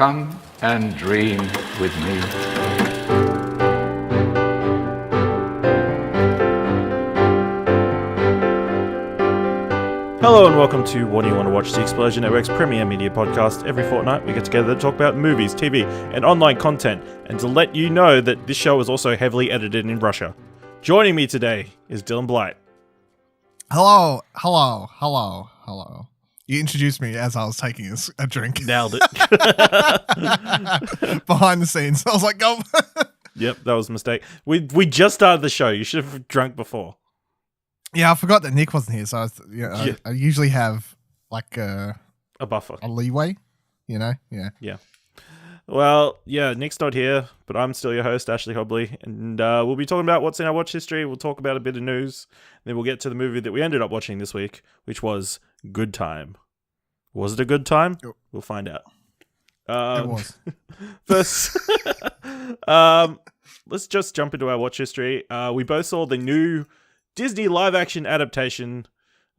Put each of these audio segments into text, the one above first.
Come and dream with me. Hello and welcome to What Do You Want to Watch, the Explosion Network's premier media podcast. Every fortnight we get together to talk about movies, TV, and online content, and to let you know that this show is also heavily edited in Russia. Joining me today is Dylan Blight. Hello. You introduced me as I was taking a drink. Nailed it. Behind the scenes. I was like, go. Yep, that was a mistake. We just started the show. You should have drunk before. Yeah, I forgot that Nick wasn't here, so I usually have like A buffer. a leeway, you know? Yeah. Well, yeah, Nick's not here, but I'm still your host, Ashley Hobley, and we'll be talking about what's in our watch history. We'll talk about a bit of news, then we'll get to the movie that we ended up watching this week, which was Good Time. Was it a good time? We'll find out. It was. First, let's just jump into our watch history. We both saw the new Disney live-action adaptation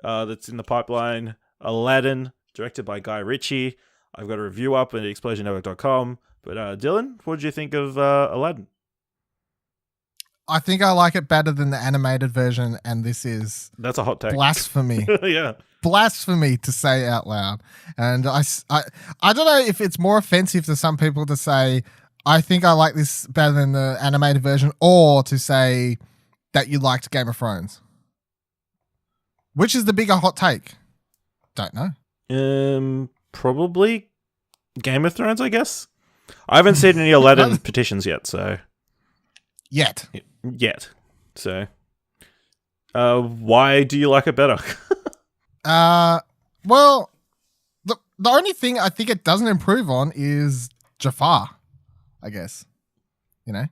that's in the pipeline, Aladdin, directed by Guy Ritchie. I've got a review up at explosionnetwork.com. But Dylan, what did you think of Aladdin? I think I like it better than the animated version, and that's a hot take. Blasphemy. Yeah. Blasphemy to say out loud. And I don't know if it's more offensive to some people to say, I think I like this better than the animated version, or to say that you liked Game of Thrones. Which is the bigger hot take? Don't know. Probably Game of Thrones, I guess. I haven't seen any Aladdin petitions yet, so... Yet. So, why do you like it better? Well, the only thing I think it doesn't improve on is Jafar, I guess. You know?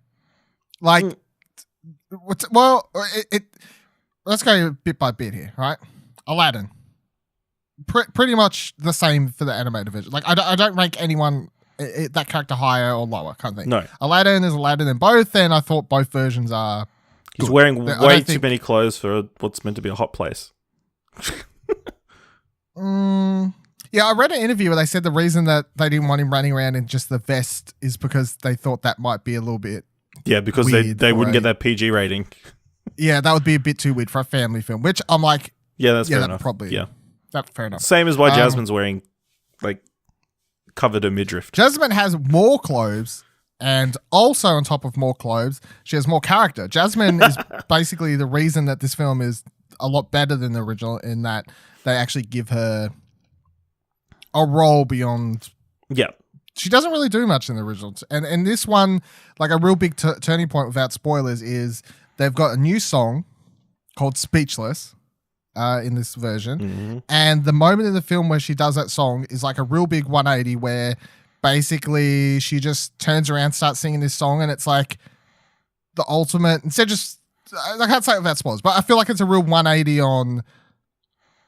Like... let's go bit by bit here, right? Aladdin, pretty much the same for the animated version. Like, I don't rank anyone that character higher or lower, kind of thing. No, Aladdin is Aladdin in both, and I thought both versions are. He's good. wearing way too many clothes for what's meant to be a hot place. Yeah, I read an interview where they said the reason that they didn't want him running around in just the vest is because they thought that might be a little bit. Yeah, because they wouldn't get that PG rating. Yeah, that would be a bit too weird for a family film, which I'm like... Yeah, that's fair enough. Probably, yeah. That's fair enough. Same as why Jasmine's wearing, like, covered her midriff. Jasmine has more clothes, and also on top of more clothes, she has more character. Jasmine is basically the reason that this film is a lot better than the original, in that they actually give her a role beyond... Yeah. She doesn't really do much in the original. And this one, like a real big turning point without spoilers, is they've got a new song called Speechless in this version. Mm-hmm. And the moment in the film where she does that song is like a real big 180 where basically she just turns around, starts singing this song, and it's like the ultimate, instead of just, I can't say it without spoilers, but I feel like it's a real 180 on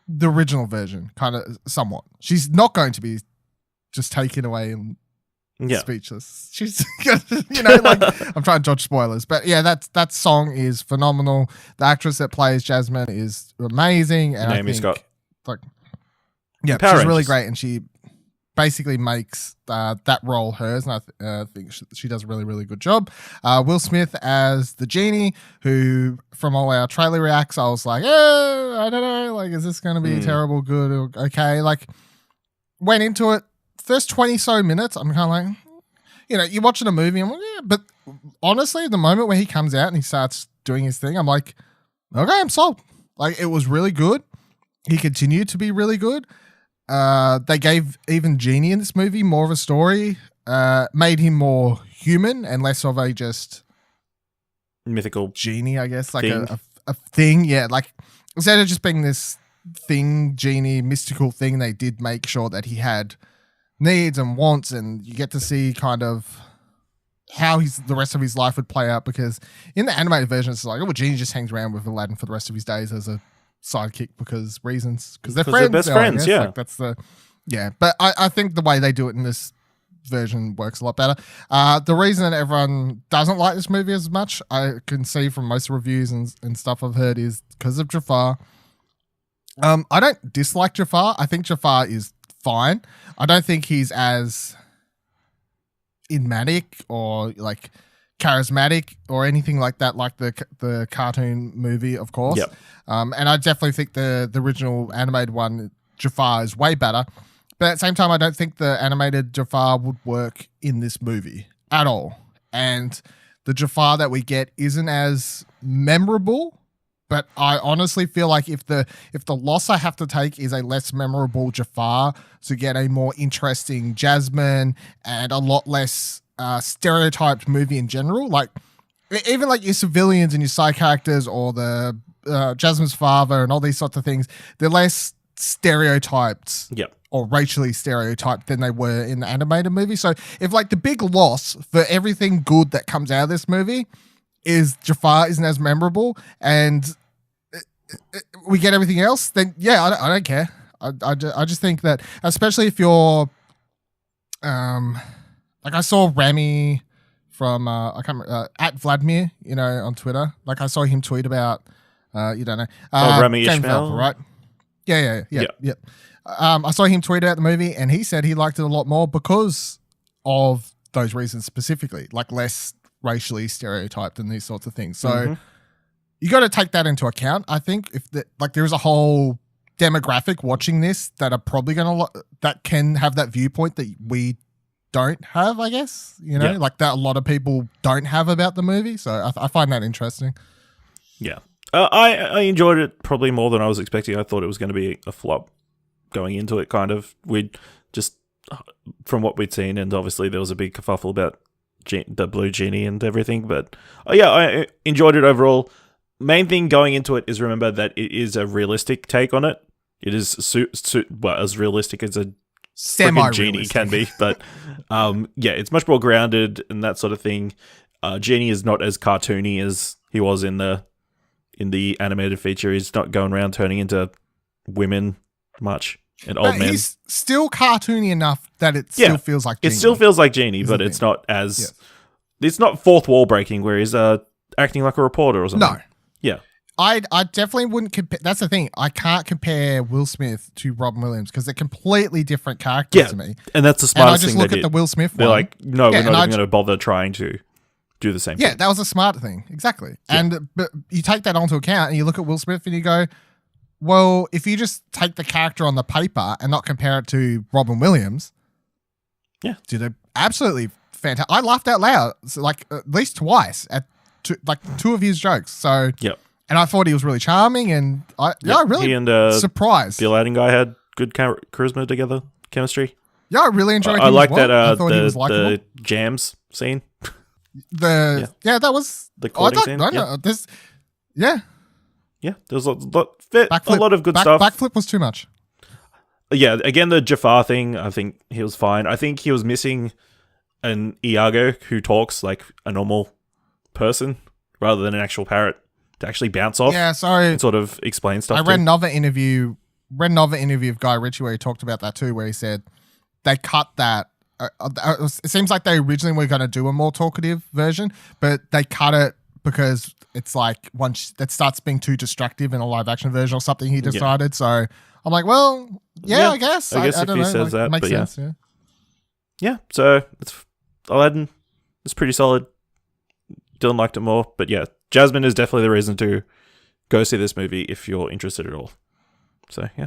the original version, kind of somewhat. She's not going to be just taken away and speechless. She's, you know, like, I'm trying to dodge spoilers, but yeah, that song is phenomenal. The actress that plays Jasmine is amazing, and Naomi Scott. Like, yeah, Power she's Rangers. really great, and she basically makes that role hers, and I think she does a really, really good job. Will Smith as the genie, who from all our trailer reacts, I was like, I don't know, like, is this going to be terrible, good, or okay? Like, went into it. First 20 so minutes, I'm kind of like, you know, you're watching a movie, I'm like, yeah, but honestly, the moment where he comes out and he starts doing his thing, I'm like, okay, I'm sold. Like, it was really good. He continued to be really good. They gave even Genie in this movie more of a story, made him more human and less of a just mythical genie, I guess, like thing. a thing. Yeah, like instead of just being this thing, genie, mystical thing, they did make sure that he had needs and wants, and you get to see kind of how the rest of his life would play out, because in the animated version it's like, oh, well, Genie just hangs around with Aladdin for the rest of his days as a sidekick because they're friends. They're best friends, yeah. Like, that's the but I think the way they do it in this version works a lot better. The reason that everyone doesn't like this movie as much, I can see from most reviews and stuff I've heard, is because of Jafar. I don't dislike Jafar. I think Jafar is fine. I don't think he's as enigmatic or like charismatic or anything like that, like the cartoon movie, of course. Yep. And I definitely think the original animated one, Jafar, is way better. But at the same time, I don't think the animated Jafar would work in this movie at all. And the Jafar that we get isn't as memorable. But I honestly feel like if the loss I have to take is a less memorable Jafar to get a more interesting Jasmine and a lot less stereotyped movie in general, like even like your civilians and your side characters or the Jasmine's father and all these sorts of things, they're less stereotyped. Yep. Or racially stereotyped than they were in the animated movie. So if like the big loss for everything good that comes out of this movie is Jafar isn't as memorable and we get everything else, then yeah, I don't care. I just think that, especially if you're, like I saw Rami from I can't remember, at Vladimir, on Twitter. Like I saw him tweet about, you don't know, Rami game Ishmael, developer, right? Yeah. I saw him tweet out the movie, and he said he liked it a lot more because of those reasons specifically, like less racially stereotyped and these sorts of things. So you got to take that into account. I think if there's a whole demographic watching this that are probably that can have that viewpoint that we don't have, I guess, like that a lot of people don't have about the movie. So I find that interesting. Yeah. I enjoyed it probably more than I was expecting. I thought it was going to be a flop going into it, kind of. We'd just, from what we'd seen, and obviously there was a big kerfuffle about the blue genie and everything, but I enjoyed it overall. Main thing going into it is remember that it is a realistic take on it. It is as realistic as a genie can be, but it's much more grounded and that sort of thing. Genie is not as cartoony as he was in the animated feature. He's not going around turning into women much and old men. He's still cartoony enough that it still feels like Genie. It still feels like Genie, but it's not as... Yes. It's not fourth wall breaking where he's acting like a reporter or something. No. Yeah. I definitely wouldn't compare... That's the thing. I can't compare Will Smith to Robin Williams because they're completely different characters to me. And that's the smartest thing they did. And I just look at the Will Smith They're one. like, no, we're not even going to bother trying to do the same thing. Yeah, that was a smart thing. Exactly. Yeah. But you take that onto account and you look at Will Smith and you go... Well, if you just take the character on the paper and not compare it to Robin Williams, did a absolutely fantastic. I laughed out loud, like at least twice at two of his jokes. So, and I thought he was really charming, and I really he and, surprised. The Aladdin guy had good charisma together, chemistry. Yeah, I really enjoyed. I like that. I thought he was likable. The jams scene. That was the courting scene. Yeah, there's a lot of good stuff. Backflip was too much. Yeah, again, the Jafar thing, I think he was fine. I think he was missing an Iago who talks like a normal person rather than an actual parrot to actually bounce off. Yeah, sorry. And sort of explain stuff. I read another interview of Guy Ritchie where he talked about that too, where he said they cut that. It seems like they originally were going to do a more talkative version, but they cut it because it's like once that starts being too distractive in a live action version or something, he decided. So I'm like, well, I guess. I guess I if don't he know. says that, makes but sense. Yeah, so it's Aladdin. It's pretty solid. Dylan liked it more, but yeah, Jasmine is definitely the reason to go see this movie if you're interested at all. So yeah.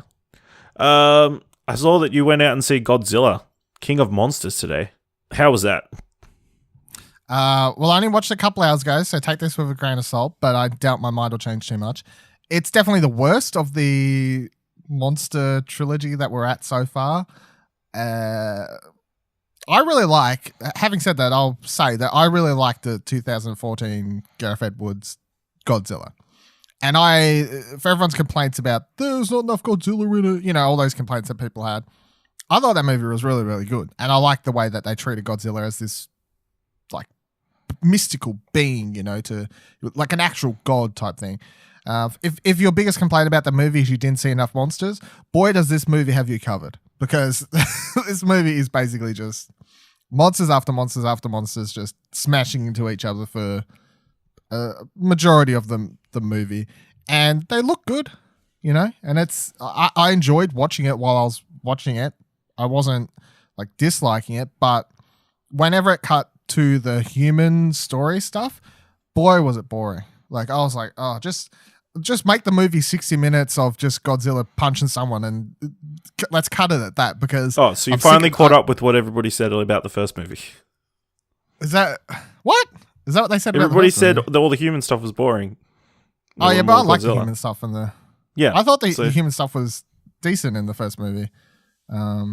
I saw that you went out and see Godzilla, King of Monsters today. How was that? Well, I only watched a couple hours ago, so take this with a grain of salt, but I doubt my mind will change too much. It's definitely the worst of the monster trilogy that we're at so far. I really like, having said that, I'll say that I really like the 2014 Gareth Edwards Godzilla. And for everyone's complaints about there's not enough Godzilla in it, all those complaints that people had, I thought that movie was really, really good. And I like the way that they treated Godzilla as this like mystical being, to like an actual god type thing. If your biggest complaint about the movie is you didn't see enough monsters, boy, does this movie have you covered. Because this movie is basically just monsters after monsters after monsters just smashing into each other for a majority of the movie. And they look good, and it's I enjoyed watching it while I was watching it. I wasn't like disliking it, but whenever it cut to the human story stuff, boy, was it boring. Like, I was like, oh, just make the movie 60 minutes of just Godzilla punching someone and let's cut it at that because... Oh, so you finally caught up with what everybody said about the first movie. Is that... What? Is that what they said? Everybody said that all the human stuff was boring. Oh, yeah, but I like the human stuff in the... Yeah. I thought the human stuff was decent in the first movie. I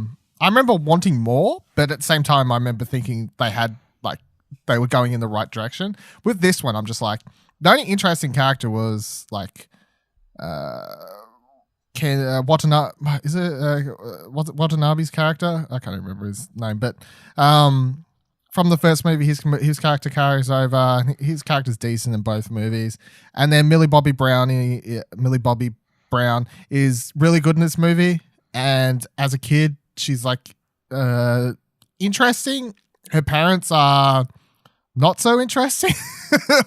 remember wanting more, but at the same time, I remember thinking they were going in the right direction. With this one, I'm just like, the only interesting character was like, Watanabe. Is it Watanabe's character? I can't remember his name, but from the first movie, his character carries over. His character's decent in both movies, and then Millie Bobby Brown is really good in this movie. And as a kid, she's like interesting. Her parents are not so interesting,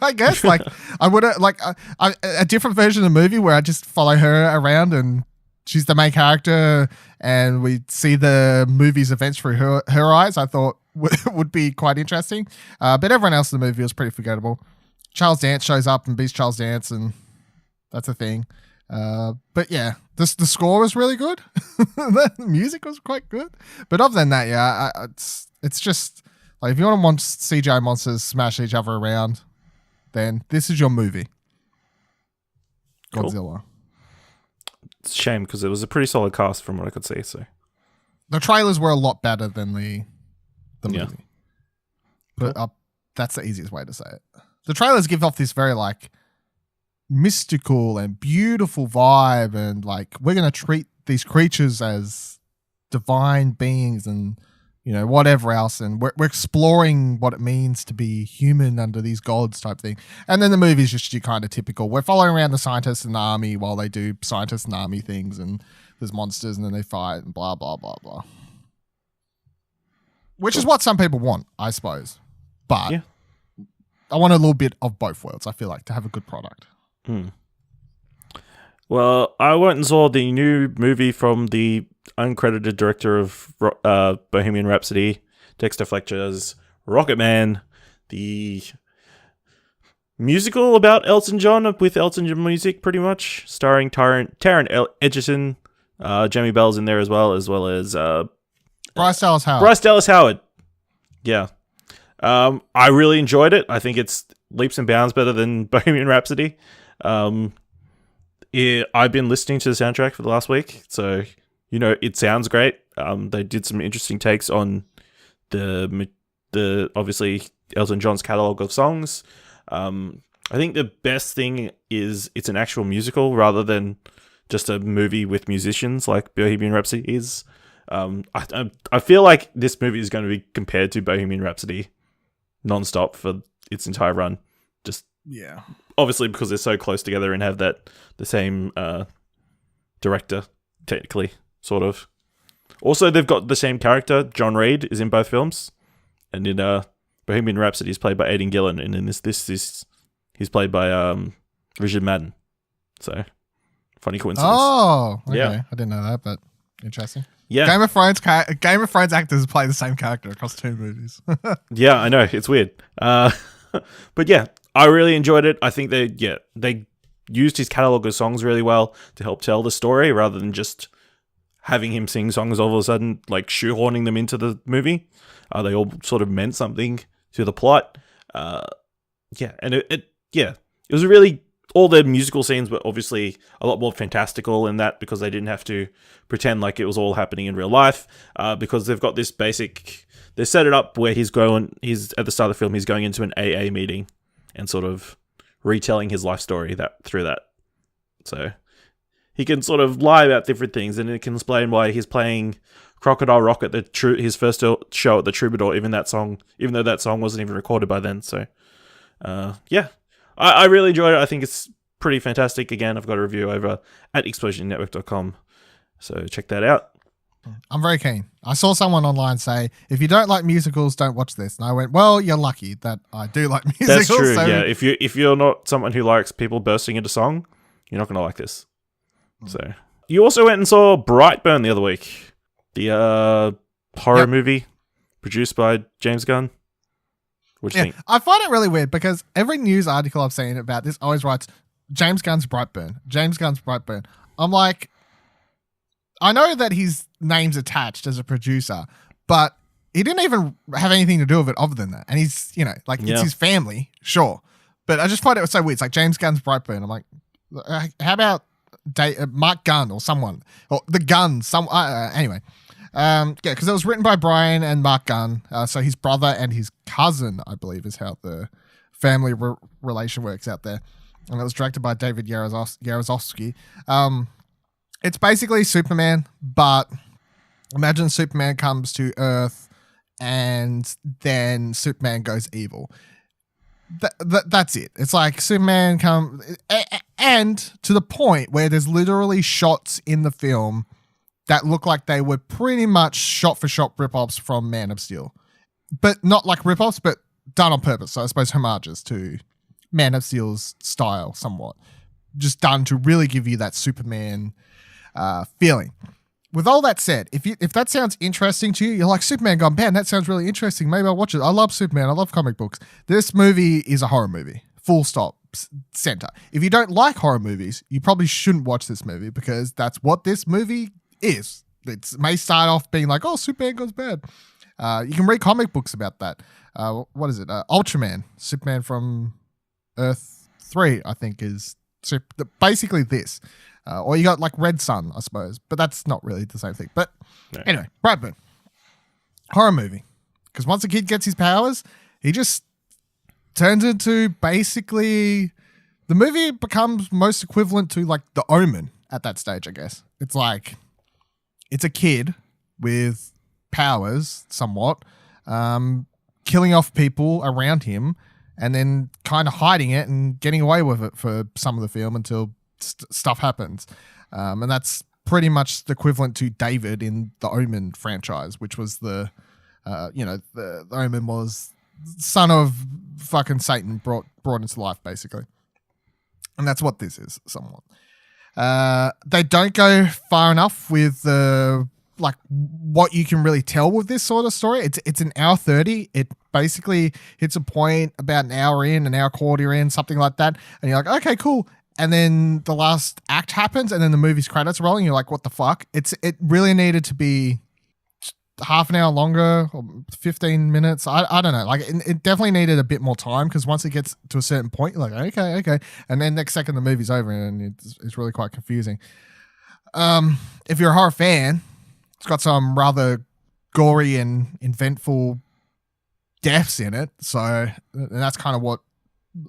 I guess. Like I would like a different version of the movie where I just follow her around and she's the main character and we see the movie's events through her eyes. I thought would be quite interesting. But everyone else in the movie was pretty forgettable. Charles Dance shows up and beats Charles Dance, and that's a thing. But yeah, the score was really good. The music was quite good. But other than that, yeah, it's just like if you want to watch CGI monsters smash each other around, then this is your movie. Godzilla. Cool. It's a shame because it was a pretty solid cast from what I could see. So the trailers were a lot better than the movie. Yeah. But that's the easiest way to say it. The trailers give off this very like mystical and beautiful vibe, and like we're going to treat these creatures as divine beings and whatever else, and we're exploring what it means to be human under these gods type thing. And then the movie's just your kind of typical, we're following around the scientists and the army while they do scientists and army things, and there's monsters and then they fight and blah blah blah blah, which is what some people want, I suppose. But yeah. I want a little bit of both worlds, I feel like, to have a good product. Well, I went and saw the new movie from the uncredited director of Bohemian Rhapsody, Dexter Fletcher's Rocketman, the musical about Elton John with Elton John music, pretty much, starring Taron Egerton. Jamie Bell's in there as well as Bryce Dallas Howard. Bryce Dallas Howard. Yeah. I really enjoyed it. I think it's leaps and bounds better than Bohemian Rhapsody. I've been listening to the soundtrack for the last week, so it sounds great. They did some interesting takes on the obviously Elton John's catalog of songs. I think the best thing is it's an actual musical rather than just a movie with musicians like Bohemian Rhapsody is. I feel like this movie is going to be compared to Bohemian Rhapsody non-stop for its entire run. Just yeah. Obviously, because they're so close together and have the same director, technically, sort of. Also, they've got the same character. John Reid is in both films, and in Bohemian Rhapsody, he's played by Aidan Gillen, and in this he's played by Richard Madden. So, funny coincidence. Oh, okay. Yeah. I didn't know that, but interesting. Yeah, Game of Thrones actors play the same character across 2 movies. Yeah, I know, it's weird. But yeah, I really enjoyed it. I think they used his catalog of songs really well to help tell the story rather than just having him sing songs all of a sudden, like shoehorning them into the movie. They all sort of meant something to the plot. It was a really, all the musical scenes were obviously a lot more fantastical in that because they didn't have to pretend like it was all happening in real life, because they've got this basic, they set it up where he's at the start of the film, he's going into an AA meeting and sort of retelling his life story through that. So he can sort of lie about different things, and it can explain why he's playing Crocodile Rock at his first show at the Troubadour, even though that song wasn't even recorded by then. So, I really enjoyed it. I think it's pretty fantastic. Again, I've got a review over at explosionnetwork.com, so check that out. I'm very keen. I saw someone online say, if you don't like musicals, don't watch this. And I went, well, you're lucky that I do like musicals. That's true, yeah. If you're not someone who likes people bursting into song, you're not going to like this. So, you also went and saw Brightburn the other week. The horror movie produced by James Gunn. What do you think? I find it really weird because every news article I've seen about this always writes James Gunn's Brightburn. James Gunn's Brightburn. I'm like, I know that his name's attached as a producer, but he didn't even have anything to do with it other than that. And he's, it's his family, sure. But I just find it so weird. It's like James Gunn's Brightburn. I'm like, how about Mark Gunn or someone? Or the Gunn, anyway. Because it was written by Brian and Mark Gunn. So his brother and his cousin, I believe, is how the family relation works out there. And it was directed by David Yarosovsky. It's basically Superman, but imagine Superman comes to Earth and then Superman goes evil. That's it. It's like Superman and to the point where there's literally shots in the film that look like they were pretty much shot-for-shot rip-offs from Man of Steel. But not like rip-offs, but done on purpose. So I suppose homages to Man of Steel's style somewhat. Just done to really give you that Superman feeling. With all that said, if that sounds interesting to you, you're like, Superman gone, man, that sounds really interesting. Maybe I'll watch it. I love Superman. I love comic books. This movie is a horror movie. Full stop. Center. If you don't like horror movies, you probably shouldn't watch this movie because that's what this movie is. It may start off being like, oh, Superman goes bad. You can read comic books about that. What is it? Ultraman. Superman from Earth 3, I think, is basically this. Or you got like Red Sun, I suppose. But that's not really the same thing. But anyway, Brightburn. Horror movie. Because once a kid gets his powers, he just turns into basically... The movie becomes most equivalent to like The Omen at that stage, I guess. It's like... It's a kid with powers, somewhat, killing off people around him and then kind of hiding it and getting away with it for some of the film until stuff happens. And that's pretty much the equivalent to David in the Omen franchise, which was the Omen was son of fucking Satan brought into life, basically. And that's what this is, somewhat. They don't go far enough with what you can really tell with this sort of story. It's an hour 30. It basically hits a point about an hour in, an hour quarter in, something like that. And you're like, okay, cool. And then the last act happens and then the movie's credits rolling. You're like, what the fuck? It really needed to be half an hour longer or 15 minutes. I don't know. Like it definitely needed a bit more time because once it gets to a certain point, you're like, okay. And then next second the movie's over and it's really quite confusing. If you're a horror fan, it's got some rather gory and eventful deaths in it. So and that's kind of what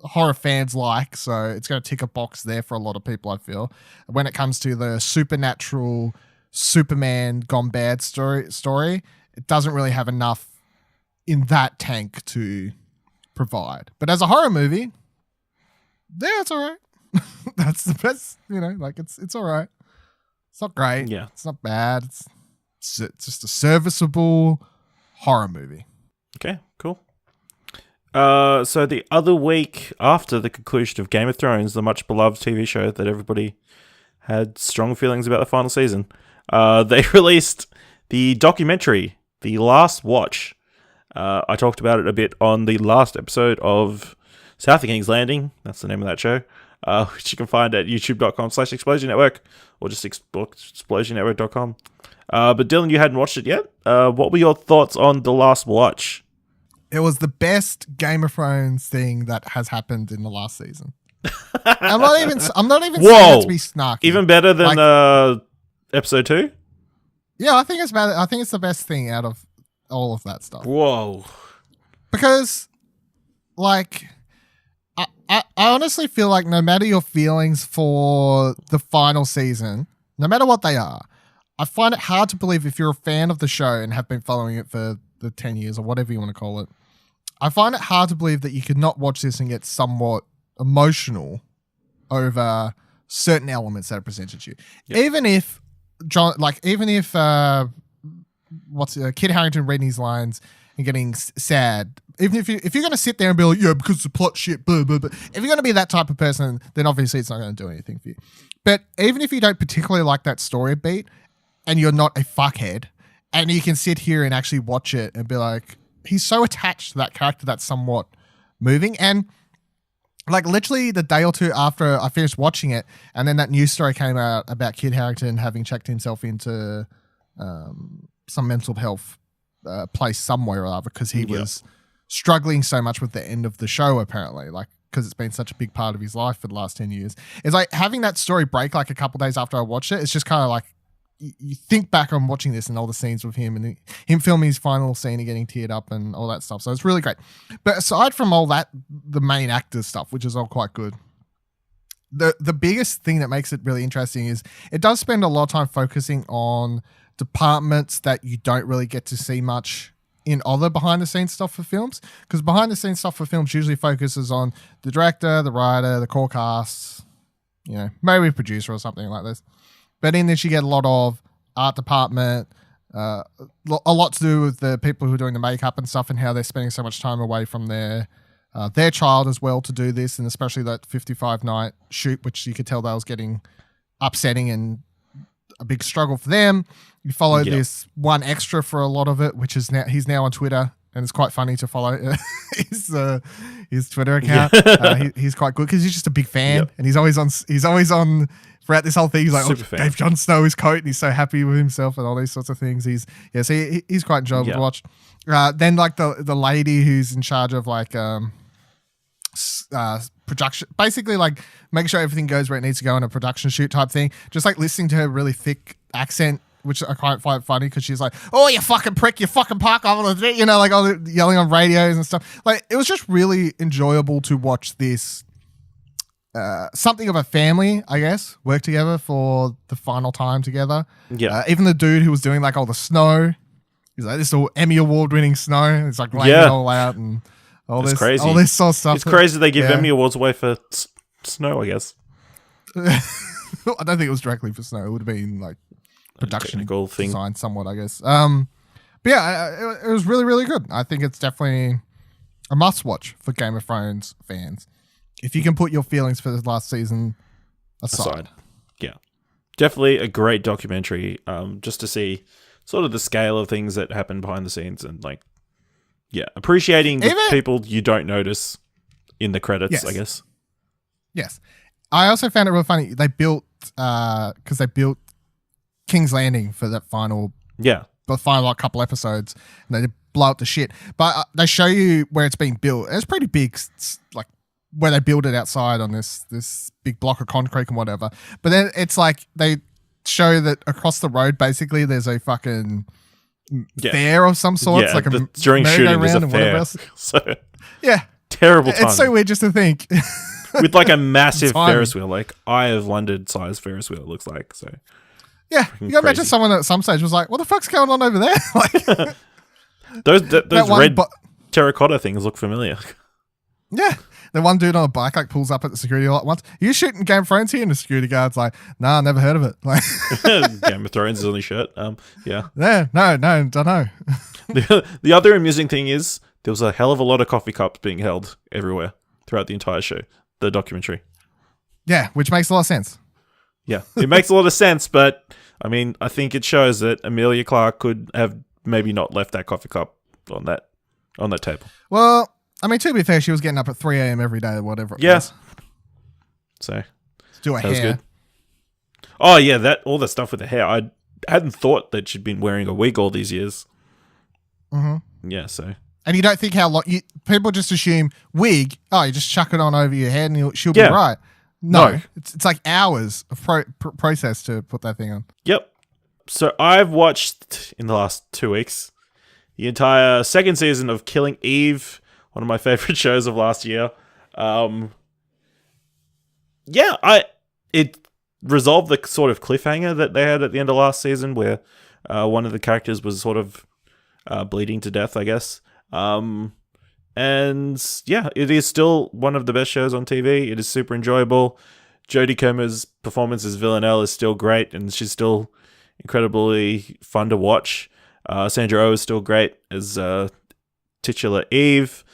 horror fans like. So it's going to tick a box there for a lot of people, I feel. When it comes to the supernatural Superman gone bad story, it doesn't really have enough in that tank to provide. But as a horror movie, yeah, it's all right. That's the best, it's all right. It's not great. Yeah. It's not bad. It's just a serviceable horror movie. Okay, cool. So the other week after the conclusion of Game of Thrones, the much beloved TV show that everybody had strong feelings about the final season, they released the documentary, The Last Watch. I talked about it a bit on the last episode of South of King's Landing. That's the name of that show, which you can find at youtube.com/Explosion Network or just explosionnetwork.com. But Dylan, you hadn't watched it yet. What were your thoughts on The Last Watch? It was the best Game of Thrones thing that has happened in the last season. I'm not even saying that to be snarky. Even better than episode 2? Yeah, I think it's better. I think it's the best thing out of all of that stuff. Whoa. Because, I honestly feel like no matter your feelings for the final season, no matter what they are, I find it hard to believe if you're a fan of the show and have been following it for the 10 years or whatever you want to call it, I find it hard to believe that you could not watch this and get somewhat emotional over certain elements that are presented to you. Yep. Even if Kit Harington reading these lines and getting sad, even if you're going to sit there and be like, yeah, because the plot shit, blah, blah, blah. If you're going to be that type of person, then obviously it's not going to do anything for you. But even if you don't particularly like that story beat and you're not a fuckhead, and you can sit here and actually watch it and be like, he's so attached to that character that's somewhat moving. And like literally the day or two after I finished watching it, and then that news story came out about Kit Harington having checked himself into some mental health place somewhere or other because he was struggling so much with the end of the show, apparently, like because it's been such a big part of his life for the last 10 years. It's like having that story break like a couple days after I watched it. It's just kind of like you think back on watching this and all the scenes with him and him filming his final scene and getting teared up and all that stuff. So it's really great. But aside from all that, the main actors stuff, which is all quite good, the biggest thing that makes it really interesting is it does spend a lot of time focusing on departments that you don't really get to see much in other behind the scenes stuff for films, because behind the scenes stuff for films usually focuses on the director, the writer, the core cast, maybe a producer or something like this. But in this, you get a lot of art department, a lot to do with the people who are doing the makeup and stuff and how they're spending so much time away from their child as well to do this, and especially that 55 night shoot, which you could tell that was getting upsetting and a big struggle for them. You follow this one extra for a lot of it, which is he's now on Twitter, and it's quite funny to follow his Twitter account. He's quite good because he's just a big fan, and he's always on throughout this whole thing. He's like, Dave Jon Snow his coat, and he's so happy with himself and all these sorts of things. He's quite enjoyable to watch. Then like the lady who's in charge of like production, basically like making sure everything goes where it needs to go in a production shoot type thing. Just like listening to her really thick accent, which I quite find funny because she's like, "Oh, you fucking prick, you fucking park over the," like all the yelling on radios and stuff. Like it was just really enjoyable to watch this. Something of a family, I guess, work together for the final time together. Yeah. Even the dude who was doing like all the snow, he's like this all Emmy Award winning snow. It's like laying it all out and all this crazy. All this sort of stuff. It's crazy they give Emmy Awards away for snow, I guess. I don't think it was directly for snow. It would have been like production design somewhat, I guess. But yeah, it was really, really good. I think it's definitely a must watch for Game of Thrones fans. If you can put your feelings for the last season aside. Yeah. Definitely a great documentary, just to see sort of the scale of things that happen behind the scenes and like, appreciating the people you don't notice in the credits, I guess. Yes. I also found it real funny. They built, because they built King's Landing for that final, the final like, couple episodes, and they blow up the shit. But they show you where it's being built. It's pretty big, like, where they build it outside on this big block of concrete and whatever. But then it's like they show that across the road, basically, there's a fucking fair of some sort. Like during shooting, there's a fair. So terrible time. It's so weird just to think. With like a massive Ferris wheel, like Eye of London size Ferris wheel, it looks like. So you can imagine someone at some stage was like, "What the fuck's going on over there?" Like those red terracotta things look familiar. Yeah. The one dude on a bike like pulls up at the security lot once. Are you shooting Game of Thrones here? And the security guard's like, "Nah, never heard of it." Like Game of Thrones is on his shirt. No, don't know. The other amusing thing is there was a hell of a lot of coffee cups being held everywhere throughout the entire show, the documentary. Yeah, which makes a lot of sense. Yeah, it makes a lot of sense, but I mean, I think it shows that Emilia Clarke could have maybe not left that coffee cup on that table. Well, I mean, to be fair, she was getting up at 3 a.m. every day or whatever it was. So, do her hair. Was good. Oh, yeah, all the stuff with the hair. I hadn't thought that she'd been wearing a wig all these years. Mm-hmm. Yeah, so. And you don't think how long... people just assume wig, you just chuck it on over your head and she'll be right. No. It's like hours of process to put that thing on. Yep. So I've watched, in the last 2 weeks, the entire second season of Killing Eve, one of my favorite shows of last year. It resolved the sort of cliffhanger that they had at the end of last season where one of the characters was sort of bleeding to death, I guess. And yeah, it is still one of the best shows on TV. It is super enjoyable. Jodie Comer's performance as Villanelle is still great, and she's still incredibly fun to watch. Sandra Oh is still great as titular Eve.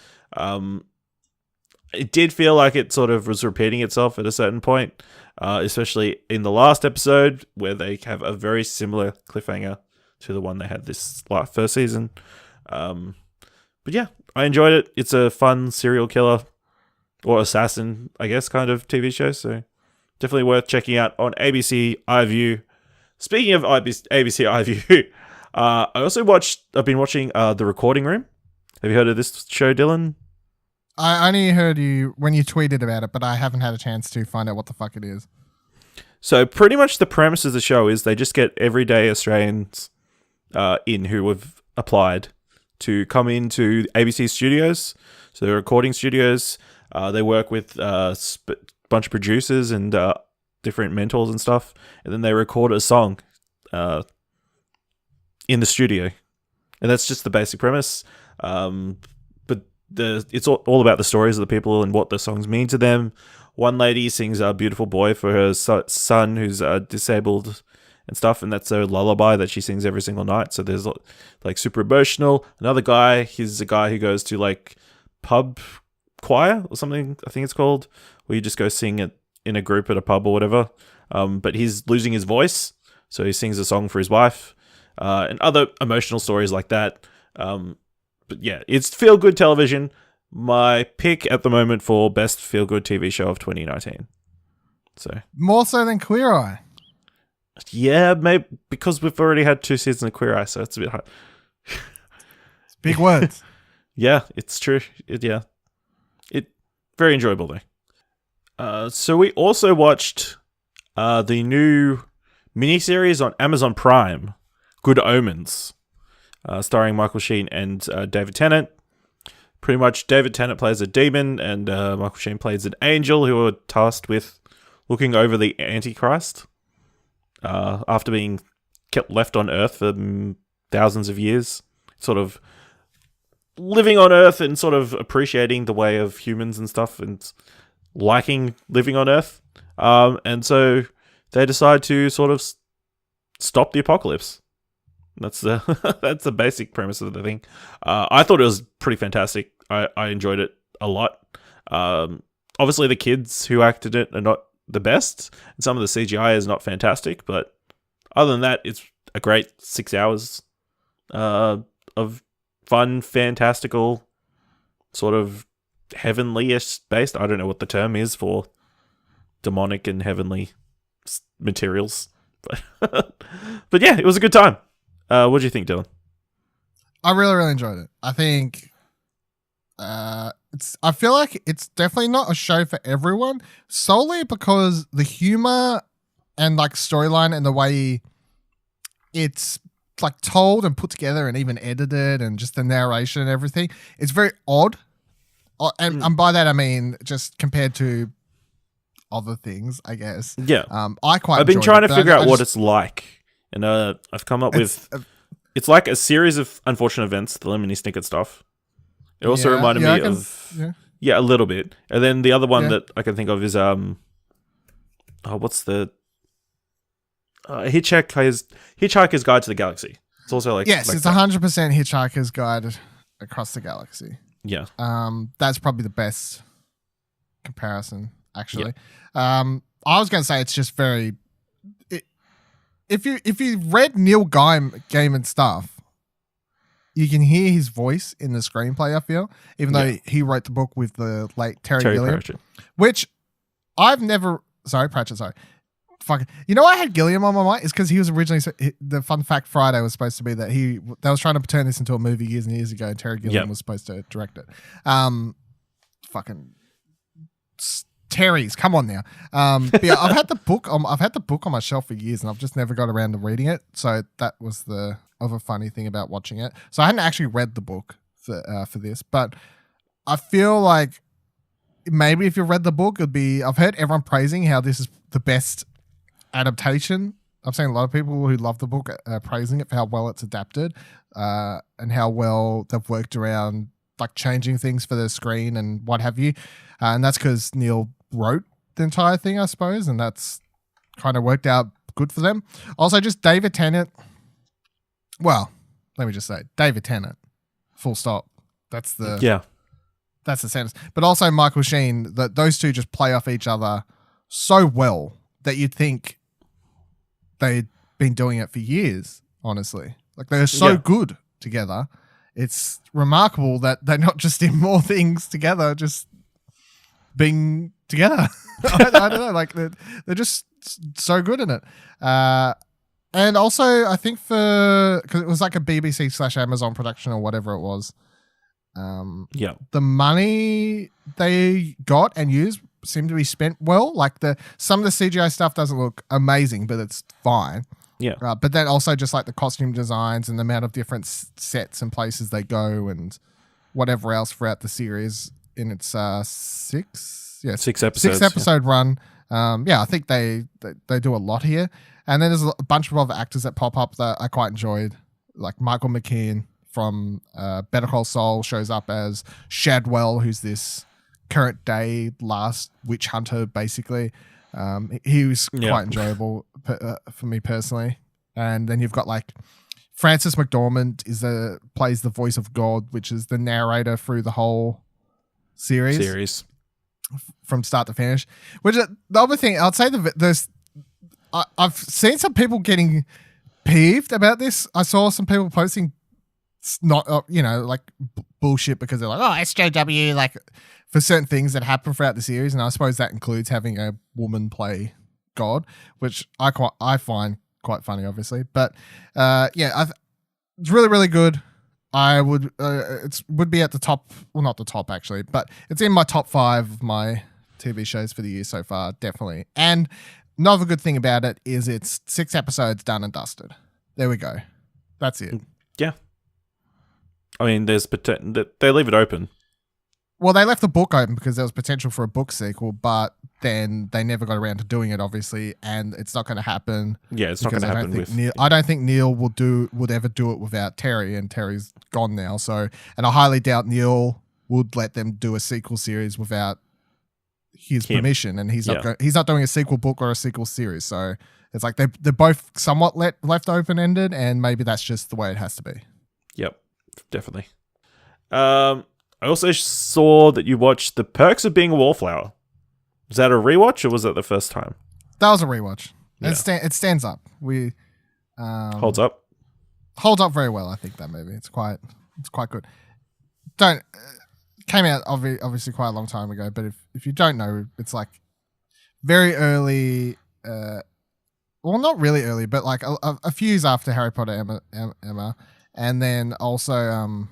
It did feel like it sort of was repeating itself at a certain point, especially in the last episode where they have a very similar cliffhanger to the one they had this first season. But yeah, I enjoyed it. It's a fun serial killer or assassin, I guess, kind of TV show. So definitely worth checking out on ABC iView. Speaking of ABC iView, I've been watching The Recording Room. Have you heard of this show, Dylan? I only heard you when you tweeted about it, but I haven't had a chance to find out what the fuck it is. So pretty much the premise of the show is they just get everyday Australians who have applied to come into ABC studios. So they're recording studios. They work with a bunch of producers and different mentors and stuff. And then they record a song in the studio. And that's just the basic premise. But it's all about the stories of the people and what the songs mean to them. One lady sings a beautiful boy for her son who's disabled and stuff, and that's her lullaby that she sings every single night. So there's like super emotional. Another guy, he's a guy who goes to like pub choir or something, I think it's called, where you just go sing it in a group at a pub or whatever. But he's losing his voice, so he sings a song for his wife, and other emotional stories like that. But yeah, it's feel-good television. My pick at the moment for best feel-good TV show of 2019. So More so than Queer Eye. yeah, maybe because we've already had 2 seasons of Queer Eye, so it's a bit hard. Big words. Yeah, it's true. It very enjoyable though. So we also watched the new miniseries on Amazon Prime, Good Omens, starring Michael Sheen and David Tennant. Pretty much, David Tennant plays a demon, and Michael Sheen plays an angel who are tasked with looking over the Antichrist after being kept left on Earth for thousands of years, sort of living on Earth and sort of appreciating the way of humans and stuff, and liking living on Earth. And so they decide to sort of stop the apocalypse. That's the basic premise of the thing. I thought it was pretty fantastic. I enjoyed it a lot. Obviously, the kids who acted it are not the best, and some of the CGI is not fantastic. But other than that, it's a great 6 hours of fun, fantastical, sort of heavenly-ish based. I don't know what the term is for demonic and heavenly materials, but yeah, it was a good time. What do you think, Dylan? I really, really enjoyed it. I think I feel like it's definitely not a show for everyone, solely because the humor and like storyline and the way it's like told and put together and even edited and just the narration and everything, it's very odd. And by that I mean just compared to other things, I guess. Yeah. I've been trying to figure out what it's like. And I've come up with... It's like a series of unfortunate events, the Lemony Snicket stuff. It also reminded me of... Yeah, a little bit. And then the other one that I can think of is... what's the... Hitchhiker's Guide to the Galaxy. It's also like... Yes, like it's 100% Hitchhiker's Guide across the galaxy. Yeah. That's probably the best comparison, actually. Yeah. I was going to say it's just very... If you read Neil Gaiman's stuff, you can hear his voice in the screenplay, I feel, even though he wrote the book with the late Terry Gilliam. Pratchett. Which I've never... Sorry, Pratchett, sorry. Fucking, you know, I had Gilliam on my mind. It's because he was originally... The Fun Fact Friday was supposed to be that they was trying to turn this into a movie years and years ago, and Terry Gilliam was supposed to direct it. Fucking... Terry's, come on now. But yeah, I've had the book on my shelf for years, and I've just never got around to reading it. So that was the other funny thing about watching it. So I hadn't actually read the book for this, but I feel like maybe if you read the book, it'd be. I've heard everyone praising how this is the best adaptation. I've seen a lot of people who love the book praising it for how well it's adapted, and how well they've worked around like changing things for the screen and what have you. And that's because Neil wrote the entire thing, I suppose, and that's kind of worked out good for them. Also, just David Tennant. Well, let me just say, David Tennant. Full stop. That's the sentence. But also Michael Sheen. That those two just play off each other so well that you'd think they'd been doing it for years. Honestly, Like they're so good together. It's remarkable that they're not just in more things together, just being together. I don't know. Like they're just so good in it. And also, I think because it was like a BBC/Amazon production or whatever it was. The money they got and used seemed to be spent well. Like some of the CGI stuff doesn't look amazing, but it's fine. Yeah. But then also just like the costume designs and the amount of different sets and places they go and whatever else throughout the series in its six episode run. I think they do a lot here. And then there's a bunch of other actors that pop up that I quite enjoyed, like Michael McKean from Better Call Saul shows up as Shadwell, who's this current day last witch hunter, basically. He was quite enjoyable for me personally. And then you've got like Frances McDormand plays the voice of God, which is the narrator through the whole series from start to finish. Which the other thing I'd say I've seen some people getting peeved about this. I saw some people posting not like bullshit because they're like, oh, SJW, like for certain things that happen throughout the series, and I suppose that includes having a woman play God, which I find quite funny, obviously. But it's really, really good. I would would be at the top, well, not the top actually, but it's in my top 5 of my TV shows for the year so far, definitely. And another good thing about it is it's 6 episodes done and dusted. There we go. That's it. Yeah. I mean, they leave it open. Well, they left the book open because there was potential for a book sequel, but then they never got around to doing it, obviously, and it's not going to happen. Yeah, it's not going to happen I don't think Neil would ever do it without Terry, and Terry's gone now. So, and I highly doubt Neil would let them do a sequel series without his permission, and he's not doing a sequel book or a sequel series. So it's like they're both somewhat left open ended, and maybe that's just the way it has to be. Yep, definitely. I also saw that you watched The Perks of Being a Wallflower. Was that a rewatch or was that the first time? That was a rewatch. Yeah. It stands up. Holds up. Holds up very well. I think that movie. It's quite good. Came out obviously quite a long time ago, but if you don't know, it's like very early. Well, not really early, but like a few years after Harry Potter, Emma, and then also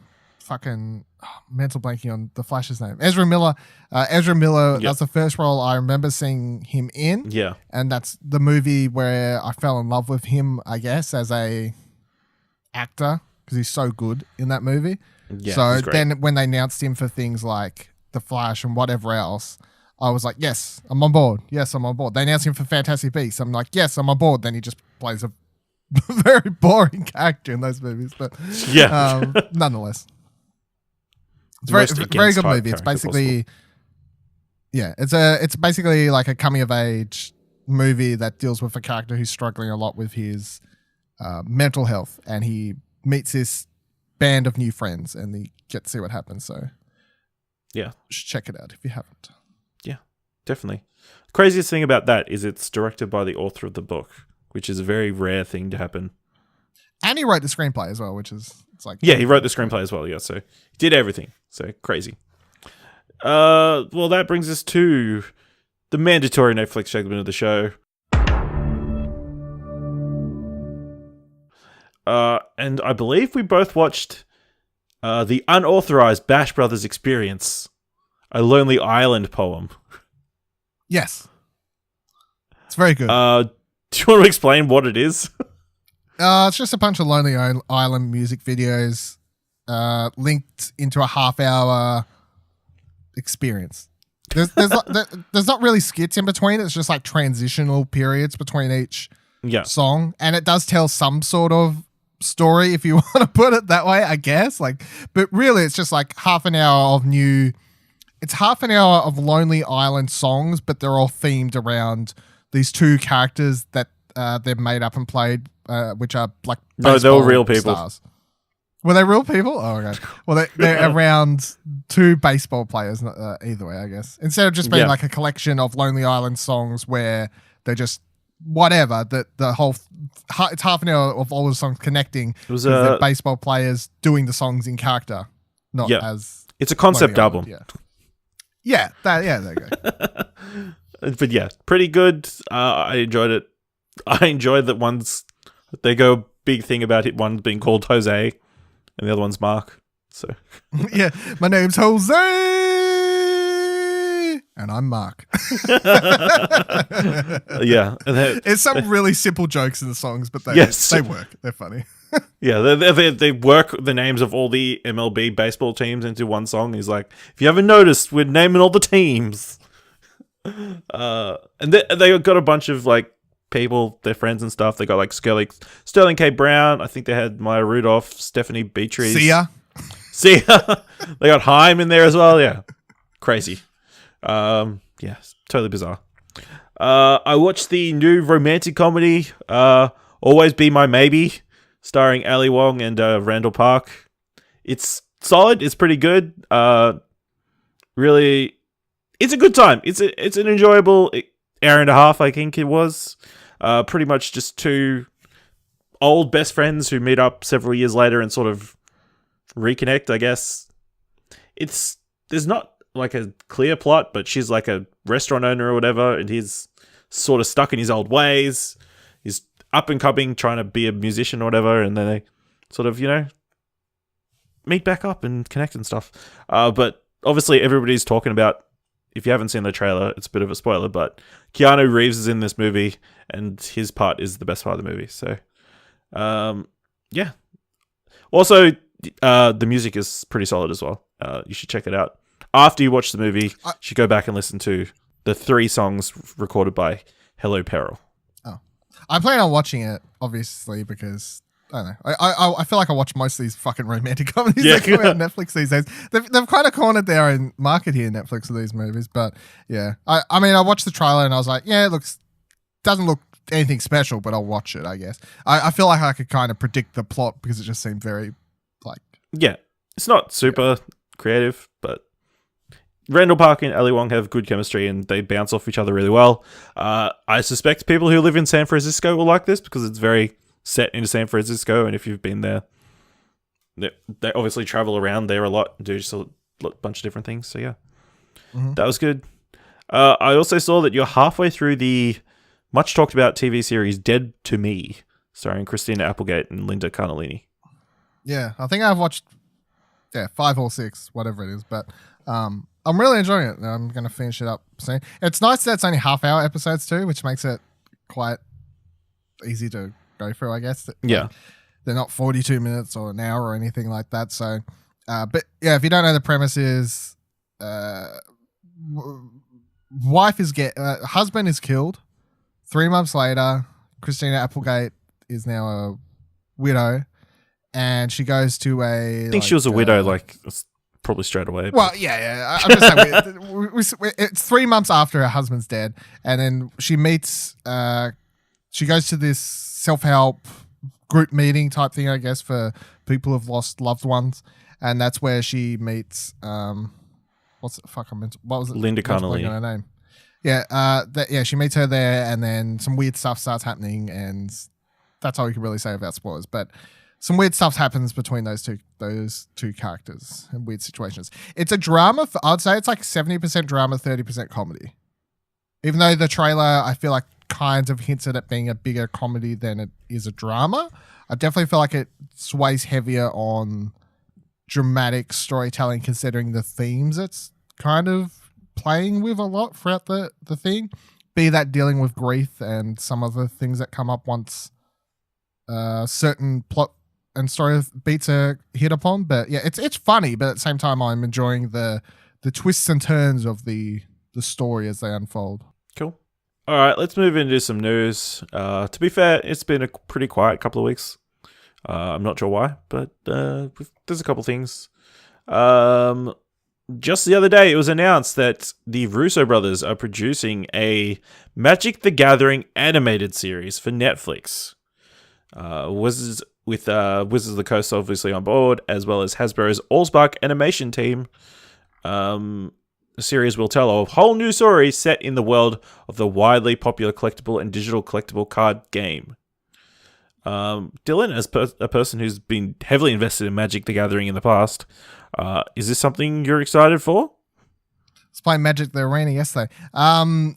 mental blanking on the Flash's name. Ezra Miller. That's the first role I remember seeing him in. Yeah. And that's the movie where I fell in love with him, I guess, as a actor, because he's so good in that movie. Yeah, so then when they announced him for things like The Flash and whatever else, I was like, yes, I'm on board. Yes, I'm on board. They announced him for Fantastic Beasts. I'm like, yes, I'm on board. Then he just plays a very boring character in those movies. But nonetheless. It's very good movie. It's basically, it's basically like a coming of age movie that deals with a character who's struggling a lot with his mental health, and he meets this band of new friends, and they get to see what happens. So, yeah, you should check it out if you haven't. Yeah, definitely. The craziest thing about that is it's directed by the author of the book, which is a very rare thing to happen. And he wrote the screenplay as well, which is he wrote the screenplay as well. Yeah, so he did everything. So crazy. Well, that brings us to the mandatory Netflix segment of the show. And I believe we both watched the unauthorized Bash Brothers Experience, a Lonely Island poem. Yes. It's very good. Do you want to explain what it is? It's just a bunch of Lonely Island music videos linked into a half-hour experience. There's not really skits in between. It's just like transitional periods between each song, and it does tell some sort of story, if you want to put it that way, I guess. But really, it's just like half an hour of Lonely Island songs, but they're all themed around these two characters that they've made up and played, which are like they were real people. Stars. Were they real people? Oh, okay. Well, they're around two baseball players, either way, I guess. Instead of just being like a collection of Lonely Island songs where they're just whatever, that the whole it's half an hour of all the songs connecting. It was the baseball players doing the songs in character, not as it's a concept album. Yeah, there you go. But yeah, pretty good. I enjoyed it. I enjoyed that they go big thing about it. One being called Jose, and the other one's Mark. So yeah, my name's Jose, and I'm Mark. Yeah, it's some really simple jokes in the songs, but they work. They're funny. Yeah, they work the names of all the MLB baseball teams into one song. He's like, if you haven't noticed, we're naming all the teams. And they got a bunch of like people, their friends and stuff. They got like Sterling K. Brown. I think they had Maya Rudolph, Stephanie Beatrice. See ya. They got Haim in there as well. Yeah, crazy. Yeah, totally bizarre. I watched the new romantic comedy, Always Be My Maybe, starring Ali Wong and Randall Park. It's solid. It's pretty good. Really, it's a good time. It's an enjoyable hour and a half, I think it was. Pretty much just two old best friends who meet up several years later and sort of reconnect, I guess. There's not like a clear plot, but she's like a restaurant owner or whatever, and he's sort of stuck in his old ways. He's up and coming, trying to be a musician or whatever, and then they sort of, meet back up and connect and stuff. But obviously everybody's talking about, if you haven't seen the trailer, it's a bit of a spoiler, but Keanu Reeves is in this movie, and his part is the best part of the movie. So, yeah. Also, the music is pretty solid as well. You should check it out. After you watch the movie, you should go back and listen to the 3 songs recorded by Hello Peril. I plan on watching it, obviously, because I don't know. I feel like I watch most of these fucking romantic comedies that come out on Netflix these days. They've kind of cornered their own market here, Netflix, of these movies. But yeah, I mean, I watched the trailer and I was like, yeah, it doesn't look anything special, but I'll watch it, I guess. I feel like I could kind of predict the plot because it just seemed very yeah, it's not super creative, but Randall Park and Ali Wong have good chemistry and they bounce off each other really well. I suspect people who live in San Francisco will like this because it's very set into San Francisco, and if you've been there, they obviously travel around there a lot and do just a bunch of different things. So yeah, That was good. I also saw that you're halfway through the much talked about TV series Dead to Me, starring Christina Applegate and Linda Cardellini. Yeah, I think I've watched 5 or 6, whatever it is, but I'm really enjoying it. I'm going to finish it up soon. It's nice that it's only half-hour episodes too, which makes it quite easy to go through, I guess. Yeah. They're not 42 minutes or an hour or anything like that. So, but yeah, if you don't know, the premise is husband is killed. 3 months later, Christina Applegate is now a widow, and she goes to I think she was a widow, probably straight away. Well, yeah. I'm just saying, it's 3 months after her husband's dead, and then she meets. She goes to this self-help group meeting type thing, I guess, for people who've lost loved ones, and that's where she meets. What was it? Linda Cardellini. Her name. Yeah. She meets her there, and then some weird stuff starts happening, and that's all you can really say about spoilers. But some weird stuff happens between those two characters and weird situations. It's a drama. I'd say it's like 70% drama, 30% comedy. Even though the trailer, I feel like, kind of hints at it being a bigger comedy than it is a drama, I definitely feel like it sways heavier on dramatic storytelling, considering the themes it's kind of playing with a lot throughout the thing. Be that dealing with grief and some of the things that come up once certain plot and story beats are hit upon. But yeah, it's funny, but at the same time I'm enjoying the twists and turns of the story as they unfold. Cool. All right, let's move into some news. To be fair, it's been a pretty quiet couple of weeks. I'm not sure why, but there's a couple things. Just the other day, it was announced that the Russo brothers are producing a Magic the Gathering animated series for Netflix. Wizards of the Coast obviously on board, as well as Hasbro's Allspark animation team. The series will tell a whole new story set in the world of the widely popular collectible and digital collectible card game. Dylan, as a person who's been heavily invested in Magic the Gathering in the past, is this something you're excited for? I was playing Magic the Arena yesterday. I'm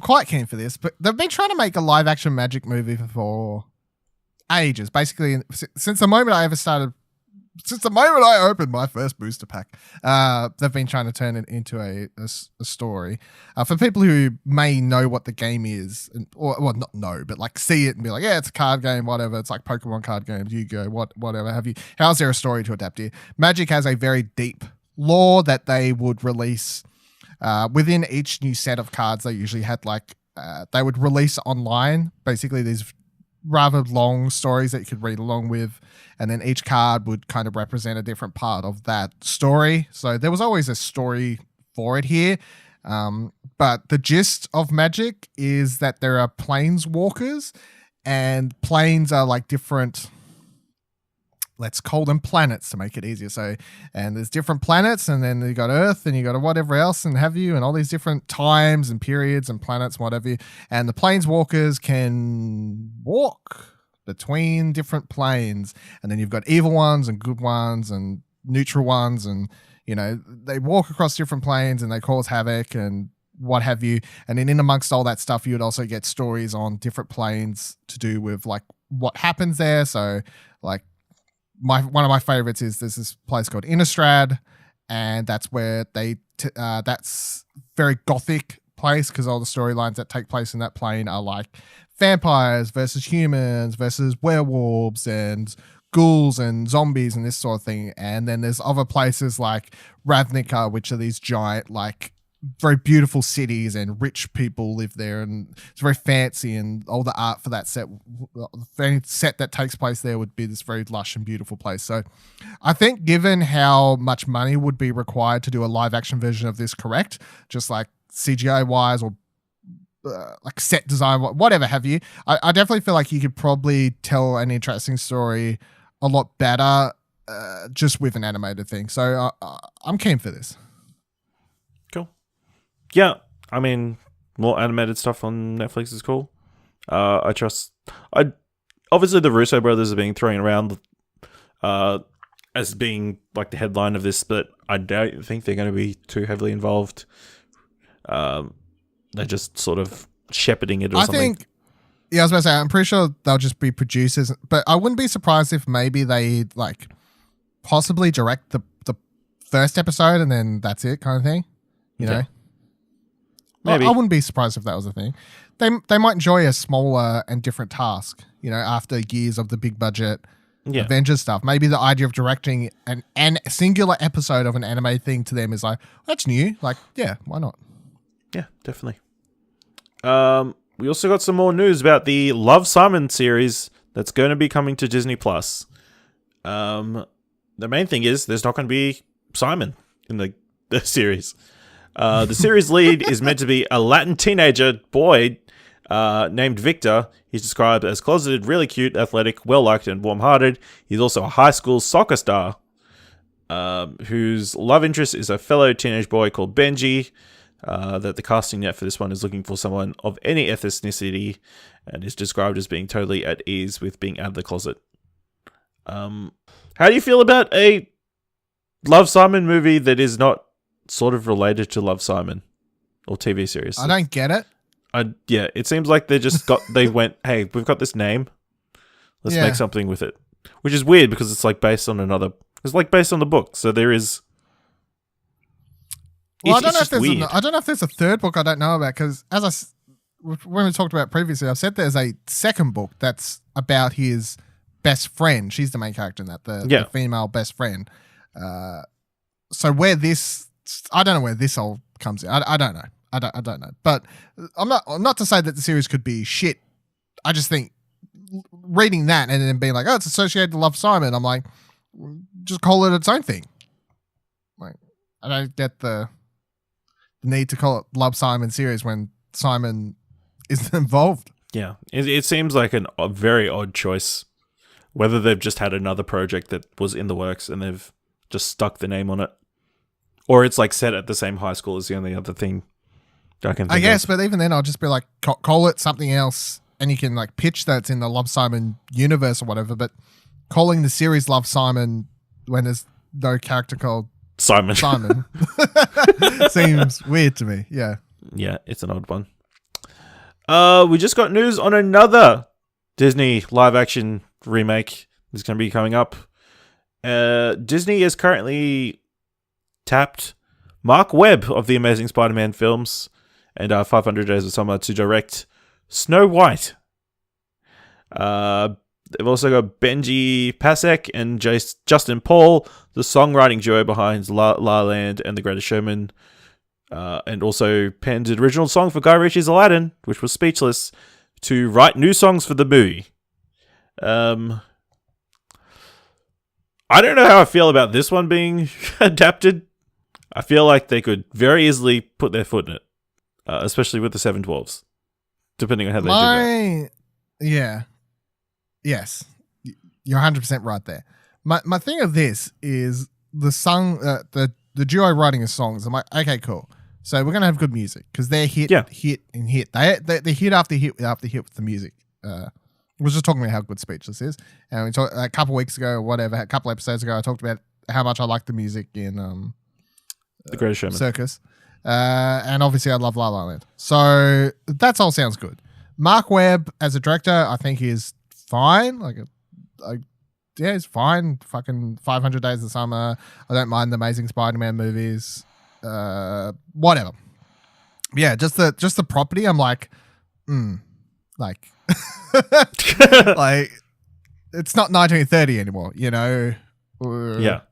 quite keen for this, but they've been trying to make a live action Magic movie for ages. Basically, since the moment I opened my first booster pack, they've been trying to turn it into a story. For people who may know what the game is, or well, not know, but like see it and be like, yeah, it's a card game, whatever. It's like Pokemon card games, Yu-Gi-Oh, whatever have you. How's there a story to adapt here? Magic has a very deep lore that they would release within each new set of cards. They usually had they would release online, basically these rather long stories that you could read along with, and then each card would kind of represent a different part of that story. So there was always a story for it here. But the gist of Magic is that there are planeswalkers, and planes are like different, let's call them planets to make it easier. So, and there's different planets, and then you got Earth, and you got whatever else, and have you, and all these different times and periods and planets, whatever. And the planeswalkers can walk between different planes, and then you've got evil ones and good ones and neutral ones, and they walk across different planes and they cause havoc and what have you. And then in amongst all that stuff, you would also get stories on different planes to do with like what happens there. So like one of my favorites is there's this place called Innistrad, and that's where that's very gothic place, because all the storylines that take place in that plane are like vampires versus humans versus werewolves and ghouls and zombies and this sort of thing. And then there's other places like Ravnica, which are these giant, like very beautiful cities, and rich people live there, and it's very fancy, and all the art for that set, any set that takes place there would be this very lush and beautiful place. So I think given how much money would be required to do a live action version of this correct, just like CGI wise or like set design, whatever have you, I definitely feel like you could probably tell an interesting story a lot better just with an animated thing. So I'm keen for this. Cool. Yeah, I mean, more animated stuff on Netflix is cool. Obviously the Russo brothers are being thrown around as being like the headline of this, but I don't think they're going to be too heavily involved. They're just sort of shepherding it or something. I was about to say, I'm pretty sure they'll just be producers, but I wouldn't be surprised if maybe they like possibly direct the first episode and then that's it kind of thing. You know? Maybe. I wouldn't be surprised if that was a thing. They might enjoy a smaller and different task, after years of the big budget Avengers stuff. Maybe the idea of directing an singular episode of an anime thing to them is like, that's new. Like, yeah, why not? Yeah, definitely. We also got some more news about the Love, Simon series that's going to be coming to Disney+. The main thing is there's not going to be Simon in the series. The series lead is meant to be a Latin teenager boy named Victor. He's described as closeted, really cute, athletic, well-liked, and warm-hearted. He's also a high school soccer star whose love interest is a fellow teenage boy called Benji. That the casting net for this one is looking for someone of any ethnicity and is described as being totally at ease with being out of the closet. How do you feel about a Love, Simon movie that is not sort of related to Love, Simon or TV series? I don't get it. It seems like they went, hey, we've got this name. Let's make something with it. Which is weird because it's like based on the book. So there is... Well, I don't know if there's a third book I don't know about, because when we talked about it previously, I've said there's a second book that's about his best friend. She's the main character in that, the female best friend. So I don't know where this all comes in. I don't know. I don't know. But I'm not to say that the series could be shit. I just think reading that and then being like, oh, it's associated to Love, Simon. I'm like, just call it its own thing. Like, I don't get the need to call it Love, Simon series when Simon isn't involved. Yeah, it seems like a very odd choice. Whether they've just had another project that was in the works and they've just stuck the name on it. Or it's like set at the same high school is the only other thing I can think I guess, of. but even then, I'll just be like, call it something else, and you can like pitch that it's in the Love Simon universe or whatever. But calling the series Love Simon when there's no character called Simon seems weird to me. Yeah. Yeah, it's an odd one. We just got news on another Disney live action remake that's going to be coming up. Disney has currently tapped Mark Webb of the Amazing Spider-Man films and 500 Days of Summer to direct Snow White. They've also got Benji Pasek and Justin Paul, the songwriting duo behind La La Land and The Greatest Showman, and also penned the original song for Guy Ritchie's Aladdin, which was Speechless, to write new songs for the movie. I don't know how I feel about this one being adapted. I feel like they could very easily put their foot in it, especially with the Seven Dwarfs, depending on how they do that. Yeah. Yes. You're 100% right there. My thing of this is the song, the duo writing of songs. I'm like, okay, cool. So we're going to have good music because they're hit, hit, and hit. They hit after hit after hit with the music. We were just talking about how good Speechless is. And we talked a couple weeks ago or whatever, a couple episodes ago, I talked about how much I like the music in The Greatest Showman. Circus. And obviously I love La La Land. So that all sounds good. Mark Webb as a director, I think is fine. Yeah, it's fine. Fucking 500 Days of Summer. I don't mind the Amazing Spider-Man movies. Whatever. Yeah, just the property. I'm like, like, like it's not 1930 anymore. You know. Yeah.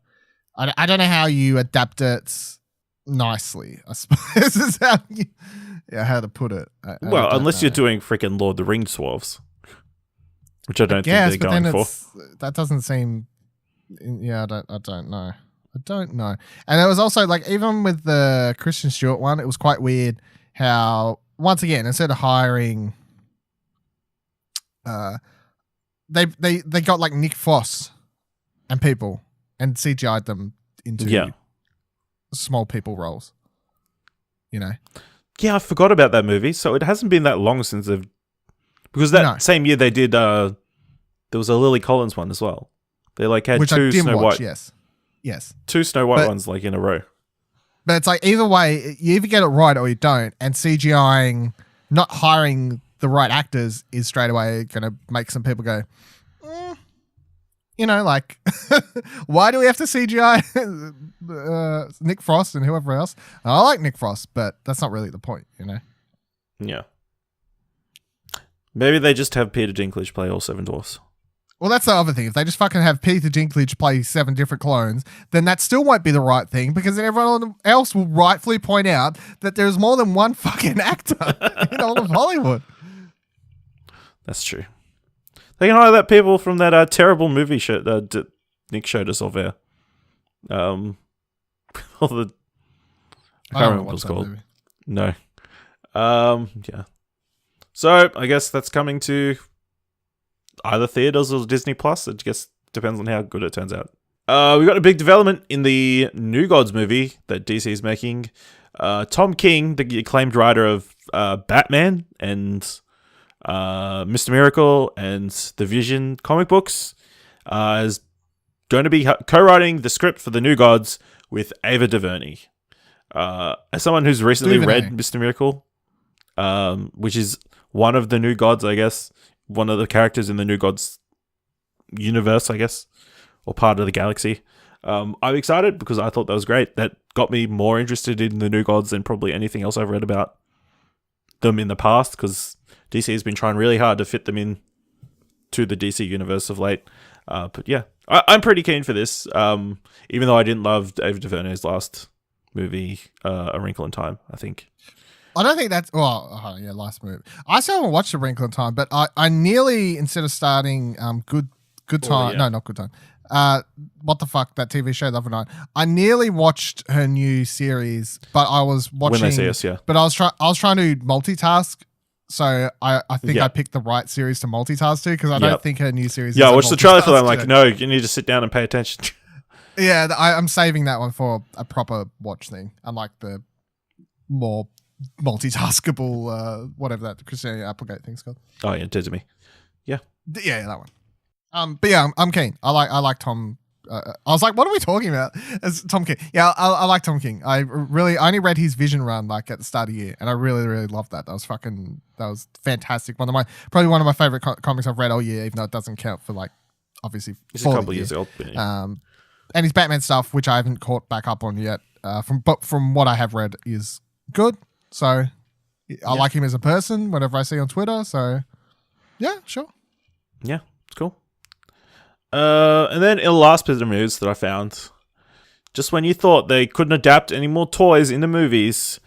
I don't know how you adapt it nicely. I suppose is how to put it. Well, unless you're doing freaking Lord of the Rings dwarves. Which I don't think they're going for. That doesn't seem. Yeah, I don't know. I don't know. And it was also like even with the Kristen Stewart one, it was quite weird how once again instead of hiring, they got like Nick Frost and people and CGI'd them into small people roles. You know. Yeah, I forgot about that movie. So it hasn't been that long since they've. Because that same year they did, there was a Lily Collins one as well. They like had two Snow White. Yes. Two Snow White ones like in a row. But it's like either way, you either get it right or you don't. And CGIing, not hiring the right actors is straight away going to make some people go, you know, like, why do we have to CGI Nick Frost and whoever else? I like Nick Frost, but that's not really the point, you know? Yeah. Maybe they just have Peter Dinklage play all seven dwarfs. Well, that's the other thing. If they just fucking have Peter Dinklage play 7 different clones, then that still won't be the right thing because then everyone else will rightfully point out that there's more than one fucking actor in all of Hollywood. That's true. They can hire that people from that terrible movie show that Nick showed us off air. All the I can't remember what it's called. Movie. No. Yeah. So I guess that's coming to either theaters or Disney Plus. It just depends on how good it turns out. We got a big development in the New Gods movie that DC is making. Tom King, the acclaimed writer of Batman and Mr. Miracle and the Vision comic books, is going to be co-writing the script for the New Gods with Ava DuVernay. As someone who's recently read Mr. Miracle, which is one of the New Gods, I guess, one of the characters in the New Gods universe, I guess, or part of the galaxy. I'm excited because I thought that was great. That got me more interested in the New Gods than probably anything else I've read about them in the past, because DC has been trying really hard to fit them in to the DC universe of late. But yeah, I'm pretty keen for this, even though I didn't love Ava DuVernay's last movie, A Wrinkle in Time, I think. I don't think that's last movie. I still haven't watched A Wrinkle in Time, but I nearly, instead of starting Good Time, no, not Good Time. What the fuck, that TV show the other night. I nearly watched her new series, but I was watching When They See Us, yeah. But I was trying to multitask, so I think I picked the right series to multitask to, because I don't think her new series. Yeah, I watched the trailer for that. I'm like, no, you need to sit down and pay attention. Yeah, I'm saving that one for a proper watch thing, unlike the more multitaskable, whatever that Christina Applegate thing's called. Oh yeah, Dead to Me. Yeah. Yeah, that one. But yeah, I'm keen. I like Tom. I was like, what are we talking about? As Tom King. Yeah, I like Tom King. I only read his Vision run like at the start of the year, and I really, really loved that. That was fantastic. Probably one of my favorite comics I've read all year, even though it doesn't count for like obviously it's a couple of years old. And his Batman stuff, which I haven't caught back up on yet, from what I have read, is good. So I like him as a person. Whatever I see on Twitter. So yeah, sure. Yeah, it's cool. And then in the last bit of news that I found, just when you thought they couldn't adapt any more toys into movies,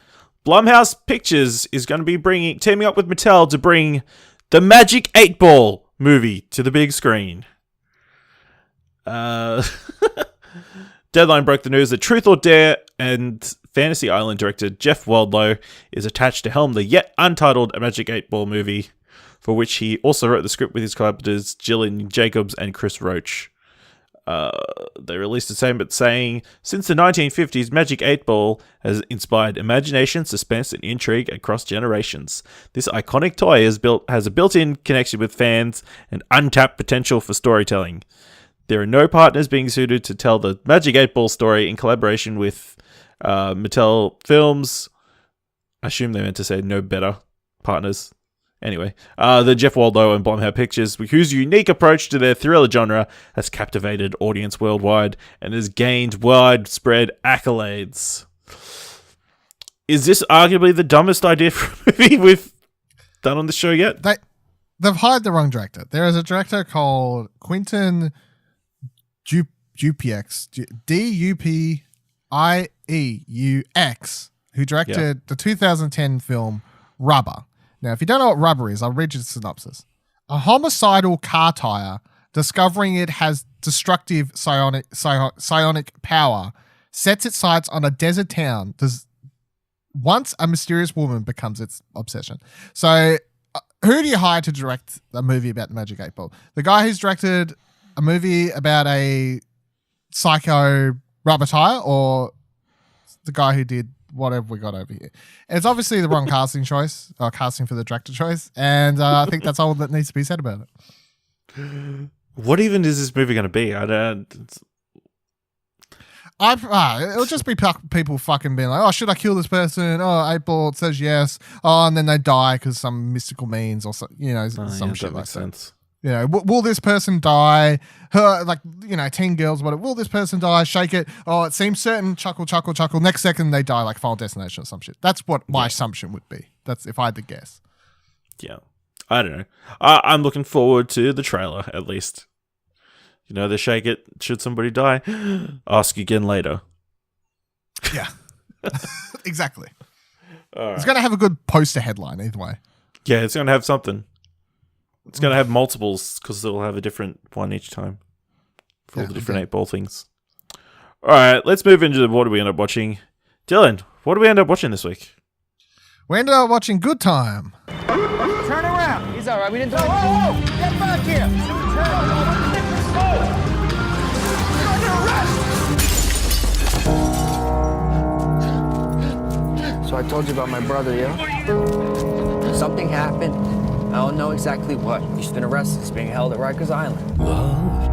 Blumhouse Pictures is going to be teaming up with Mattel to bring the Magic 8 Ball movie to the big screen. Deadline broke the news that Truth or Dare and Fantasy Island director Jeff Waldlow is attached to helm the yet untitled Magic 8 Ball movie, for which he also wrote the script with his collaborators Gillian Jacobs and Chris Roach. They released a statement saying, since the 1950s, Magic 8 Ball has inspired imagination, suspense, and intrigue across generations. This iconic toy has a built-in connection with fans and untapped potential for storytelling. There are no partners being suited to tell the Magic 8 Ball story in collaboration with Mattel Films. I assume they meant to say no better partners. Anyway, the Jeff Waldlow and Blumhouse Pictures, whose unique approach to their thriller genre has captivated audience worldwide and has gained widespread accolades. Is this arguably the dumbest idea for a movie we've done on the show yet? They've hired the wrong director. There is a director called Quentin Dupieux, Dupieux, who directed the 2010 film Rubber. Now, if you don't know what rubber is, I'll read you the synopsis. A homicidal car tire, discovering it has destructive psionic power, sets its sights on a desert town. Once a mysterious woman becomes its obsession. So, who do you hire to direct a movie about the Magic 8 Ball? The guy who's directed a movie about a psycho rubber tire, or the guy who did whatever we got over here? It's obviously the wrong casting choice, or casting for the director choice, and I think that's all that needs to be said about it. What even is this movie going to be? It'll just be people fucking being like, oh, should I kill this person? Oh, 8 Ball says yes. Oh, and then they die because some mystical means or some shit like that. You know, will this person die? Teen girls, whatever. Will this person die? Shake it. Oh, it seems certain. Chuckle, chuckle, chuckle. Next second, they die like Final Destination or some shit. That's what my assumption would be. That's if I had to guess. Yeah. I don't know. I'm looking forward to the trailer, at least. You know, they shake it. Should somebody die? Ask again later. Yeah. Exactly. Right. It's going to have a good poster headline either way. Yeah, it's going to have something. It's going to have multiples because they'll have a different one each time for all the different 8 Ball things. All right, let's move into what do we end up watching. Dylan, what do we end up watching this week? We ended up watching Good Time. Turn around. He's all right. We didn't do it. Whoa! Get back here. So I told you about my brother, yeah? Something happened. I don't know exactly what. He's been arrested. He's being held at Rikers Island. Love,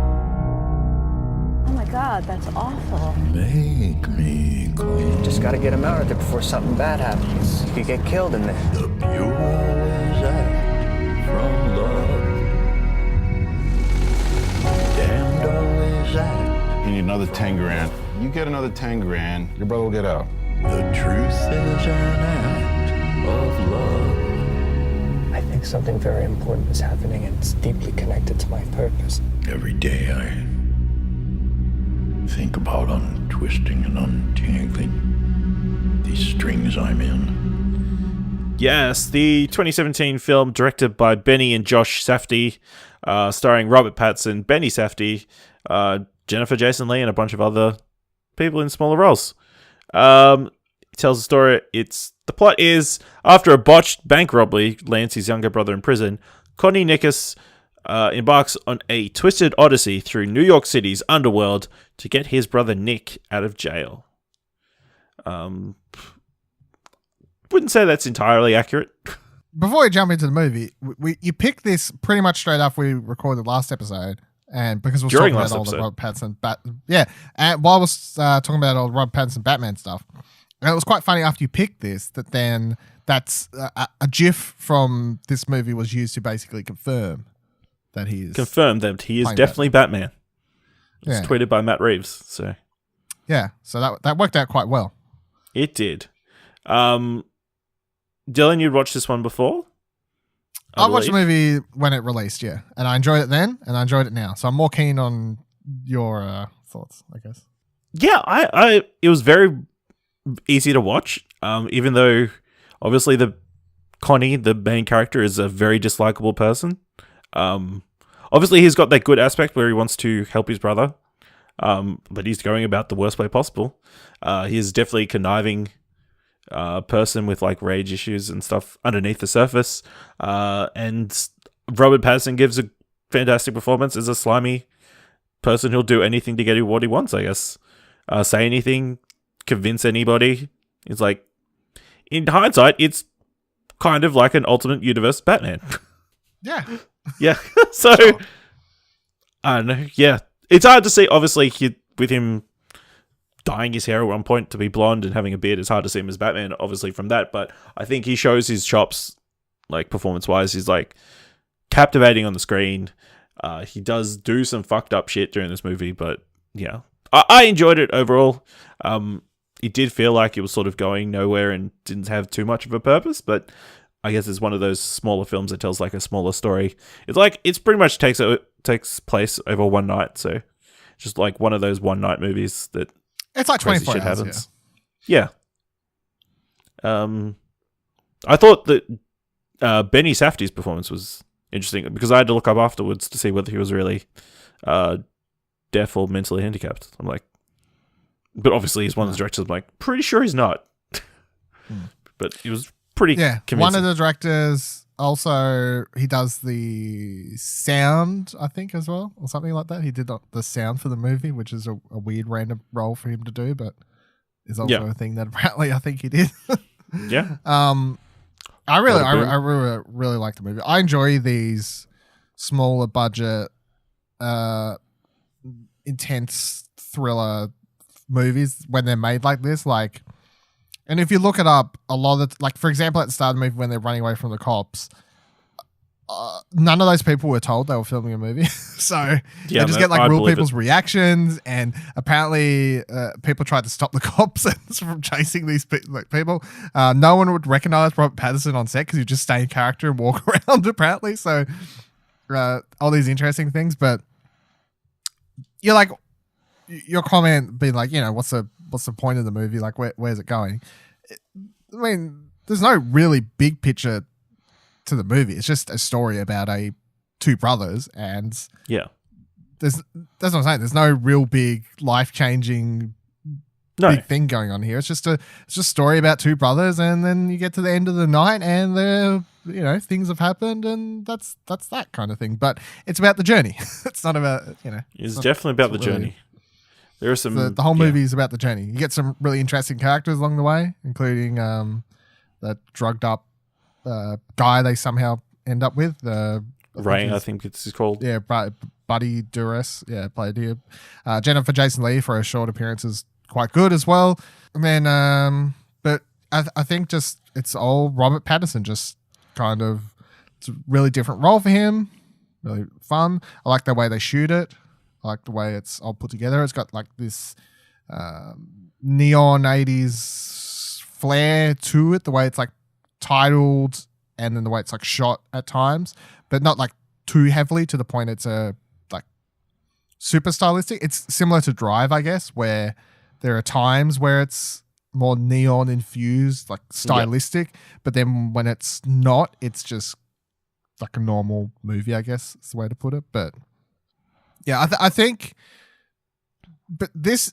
Oh my God, that's awful. make me queen. Just gotta get him out of there before something bad happens. He could get killed in there. The pure always act from love. Damned always act. You need another 10 grand. You get another 10 grand, your brother will get out. The truth is an act of love. I think something very important is happening, and it's deeply connected to my purpose. Every day I think about untwisting and untangling these strings I'm in. Yes, the 2017 film directed by Benny and Josh Safdie, starring Robert Pattinson, Benny Safdie, Jennifer Jason Leigh, and a bunch of other people in smaller roles. It tells a story. The plot is, after a botched bank robbery lands his younger brother in prison, Connie Nikas embarks on a twisted odyssey through New York City's underworld to get his brother Nick out of jail. Wouldn't say that's entirely accurate. Before we jump into the movie, you picked this pretty much straight after we recorded last episode, and because we're talking about all the Robert Pattinson, and while I was talking about all the Robert Pattinson Batman stuff, and it was quite funny after you picked this that then that's a GIF from this movie was used to basically confirm that he is definitely Batman. It was tweeted by Matt Reeves, so so that worked out quite well. It did. Dylan, you'd watched this one before? I watched the movie when it released, and I enjoyed it then, and I enjoyed it now. So I'm more keen on your thoughts, I guess. Yeah, it was very easy to watch, even though obviously Connie, the main character, is a very dislikable person. Obviously he's got that good aspect where he wants to help his brother, but he's going about the worst way possible. He is definitely conniving person with like rage issues and stuff underneath the surface, and Robert Pattinson gives a fantastic performance as a slimy person who'll do anything to get what he wants, I guess. Say anything, convince anybody. It's like, in hindsight, it's kind of like an alternate universe Batman. Yeah. So sure. I don't know. Yeah, it's hard to see. Obviously, with him dyeing his hair at one point to be blonde and having a beard, it's hard to see him as Batman, obviously, from that. But I think he shows his chops, like, performance-wise. He's, like, captivating on the screen. He does do some fucked up shit during this movie, but, yeah. I enjoyed it overall. It did feel like it was sort of going nowhere and didn't have too much of a purpose, but I guess it's one of those smaller films that tells, like, a smaller story. It's pretty much takes place over one night, so just, like, one of those one-night movies that it's like 24 shit hours, happens. Yeah. I thought that Benny Safdie's performance was interesting because I had to look up afterwards to see whether he was really deaf or mentally handicapped. I'm like, but obviously he's one of the directors. I'm like, pretty sure he's not. But he was pretty convincing. One of the directors also, he does the sound, I think, as well, or something like that. He did the sound for the movie, which is a weird random role for him to do, but is also a thing that apparently I think he did. Yeah. I really like the movie. I enjoy these smaller budget, intense thriller movies when they're made like this. Like, and if you look it up, a lot of, like, for example, at the start of the movie when they're running away from the cops, none of those people were told they were filming a movie. So they just get like real people's reactions, and apparently people tried to stop the cops from chasing these people. No one would recognize Robert Pattinson on set because you just stay in character and walk around apparently. So all these interesting things, but you're like, your comment being like, you know, what's the point of the movie? Like, where's it going? I mean, there's no really big picture to the movie. It's just a story about two brothers, and that's what I'm saying. There's no real big life-changing big thing going on here. It's just a story about two brothers, and then you get to the end of the night, and things have happened, and that's that kind of thing. But it's about the journey. It's not about It's definitely about the journey. There are some. The whole movie is about the journey. You get some really interesting characters along the way, including that drugged up guy they somehow end up with. Ray, I think it's called. Yeah, Buddy Duress. Yeah, played here. Jennifer Jason Leigh for a short appearance is quite good as well. And then, but I think just it's all Robert Pattinson. Just kind of, it's a really different role for him. Really fun. I like the way they shoot it. I like the way it's all put together. It's got like this neon 80s flair to it. The way it's like titled, and then the way it's like shot at times, but not like too heavily to the point it's like super stylistic. It's similar to Drive, I guess, where there are times where it's more neon infused, like stylistic, but then when it's not, it's just like a normal movie, I guess is the way to put it. But yeah, I think, but this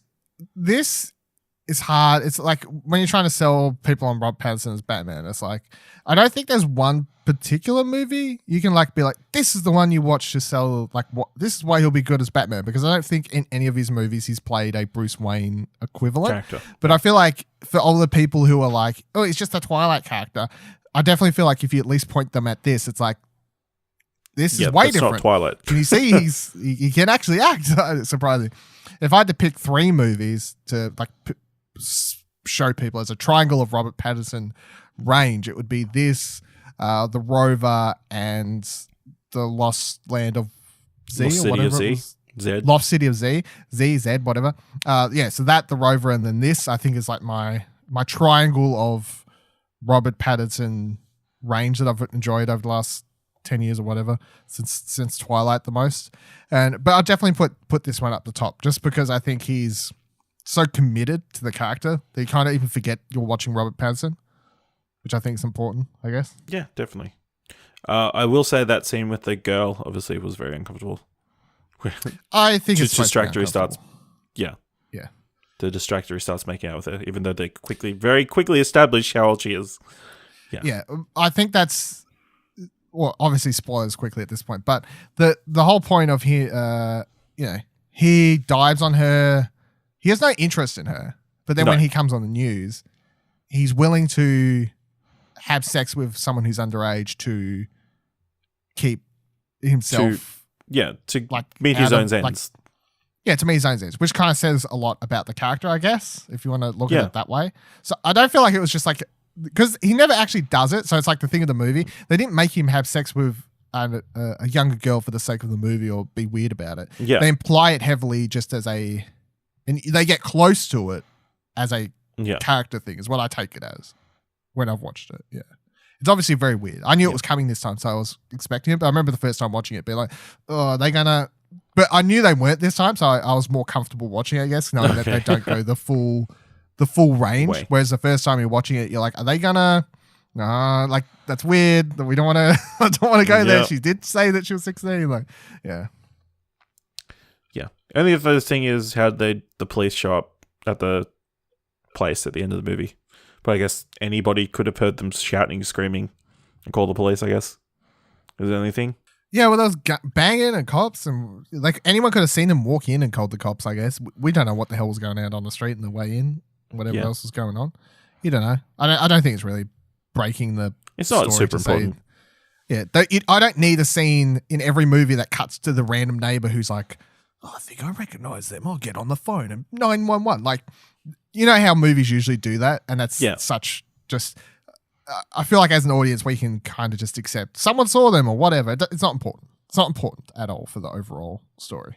it's hard. It's like when you're trying to sell people on Rob Pattinson as Batman, it's like, I don't think there's one particular movie you can like be like, this is the one you watch to sell, like, what, this is why he'll be good as Batman, because I don't think in any of his movies he's played a Bruce Wayne equivalent Character. But I feel like for all the people who are like, oh, it's just a Twilight character, I definitely feel like if you at least point them at this, it's like, this is way that's different. not Twilight. Can you see he can actually act? It's surprising. If I had to pick 3 movies to like show people as a triangle of Robert Pattinson range, it would be this, The Rover, and The Lost Land of Z, Lost or City whatever of it Z. was. Z. Lost City of Z, Z, whatever. Yeah, so that, The Rover, and then this, I think is like my triangle of Robert Pattinson range that I've enjoyed over the last 10 years or whatever, since Twilight the most. But I'll definitely put this one up the top, just because I think he's so committed to the character that you kind of even forget you're watching Robert Pattinson, which I think is important, I guess. Yeah, definitely. I will say that scene with the girl obviously was very uncomfortable. I think it's distractor. He starts, yeah. The distractor, he starts making out with her, even though they very quickly establish how old she is. Yeah, I think that's, well, obviously spoilers quickly at this point, but the whole point of he dives on her. He has no interest in her, but then when he comes on the news, he's willing to have sex with someone who's underage to keep himself to like meet his out own of, ends. to meet his own ends, which kind of says a lot about the character, I guess, if you want to look at it that way. So I don't feel like it was just like, because he never actually does it, so it's like the thing of the movie. They didn't make him have sex with a younger girl for the sake of the movie or be weird about it. Yeah. They imply it heavily just as and they get close to it as a character thing, is what I take it as when I've watched it. Yeah. It's obviously very weird. I knew it was coming this time, so I was expecting it, but I remember the first time watching it being like, oh, are they gonna... But I knew they weren't this time, so I was more comfortable watching it, I guess, knowing that they don't go the full range. Whereas the first time you're watching it, you're like, are they gonna... like, that's weird. We don't want to... I don't want to go there. She did say that she was 16. Like, yeah. Yeah. Only the first thing is how the police show up at the place at the end of the movie. But I guess anybody could have heard them shouting, screaming, and call the police, I guess. Is there anything? Yeah, well, there was banging and cops, and like anyone could have seen them walk in and called the cops, I guess. We don't know what the hell was going on the street and the way in, whatever else was going on. You don't know. I don't think it's really breaking the It's not story super important. I don't need a scene in every movie that cuts to the random neighbor who's like, oh, I think I recognize them. I'll get on the phone and 911. Like, you know how movies usually do that, and that's such just... I feel like as an audience, we can kind of just accept someone saw them or whatever. It's not important. It's not important at all for the overall story.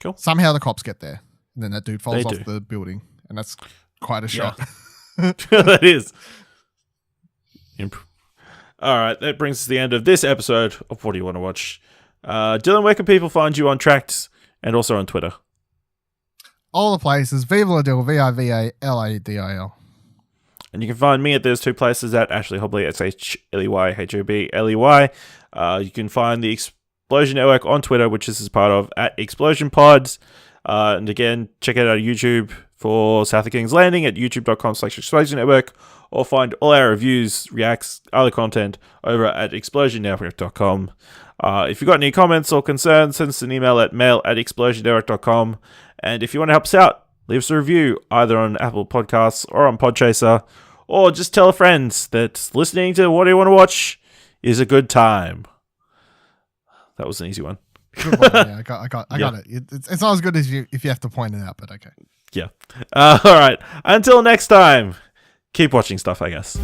Cool. Somehow the cops get there, and then that dude falls off the building, and that's quite a shot. That is. All right, that brings us to the end of this episode of What Do You Want to Watch? Dylan, where can people find you on Trakt and also on Twitter? All the places. Viva la Dil, VIVALADIL. And you can find me at those 2 places at Ashley Hobley, SHLEYHOBLEY. You can find the Explosion Network on Twitter, which this is part of, at Explosion Pods. And again, check out our YouTube for South of King's Landing at youtube.com/Explosion Network, or find all our reviews, reacts, other content over at explosionnetwork.com. If you've got any comments or concerns, send us an email at mail@explosionnetwork.com. And if you want to help us out, leave us a review either on Apple Podcasts or on Podchaser, or just tell a friend that listening to What Do You Want to Watch is a good time. That was an easy one. Good one. Yeah, I got it. It's not as good as if you have to point it out, but okay. Yeah. All right. Until next time, keep watching stuff, I guess.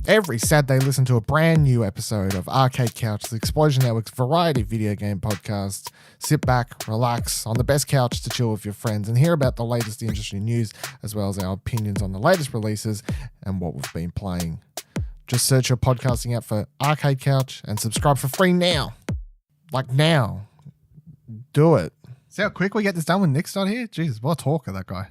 Every Saturday, listen to a brand new episode of Arcade Couch, the Explosion Network's variety video game podcast. Sit back, relax on the best couch to chill with your friends and hear about the latest interesting news, as well as our opinions on the latest releases and what we've been playing. Just search your podcasting app for Arcade Couch and subscribe for free now. Like now. Do it. See how quick we get this done when Nick's not here? Jesus, what a talker, that guy.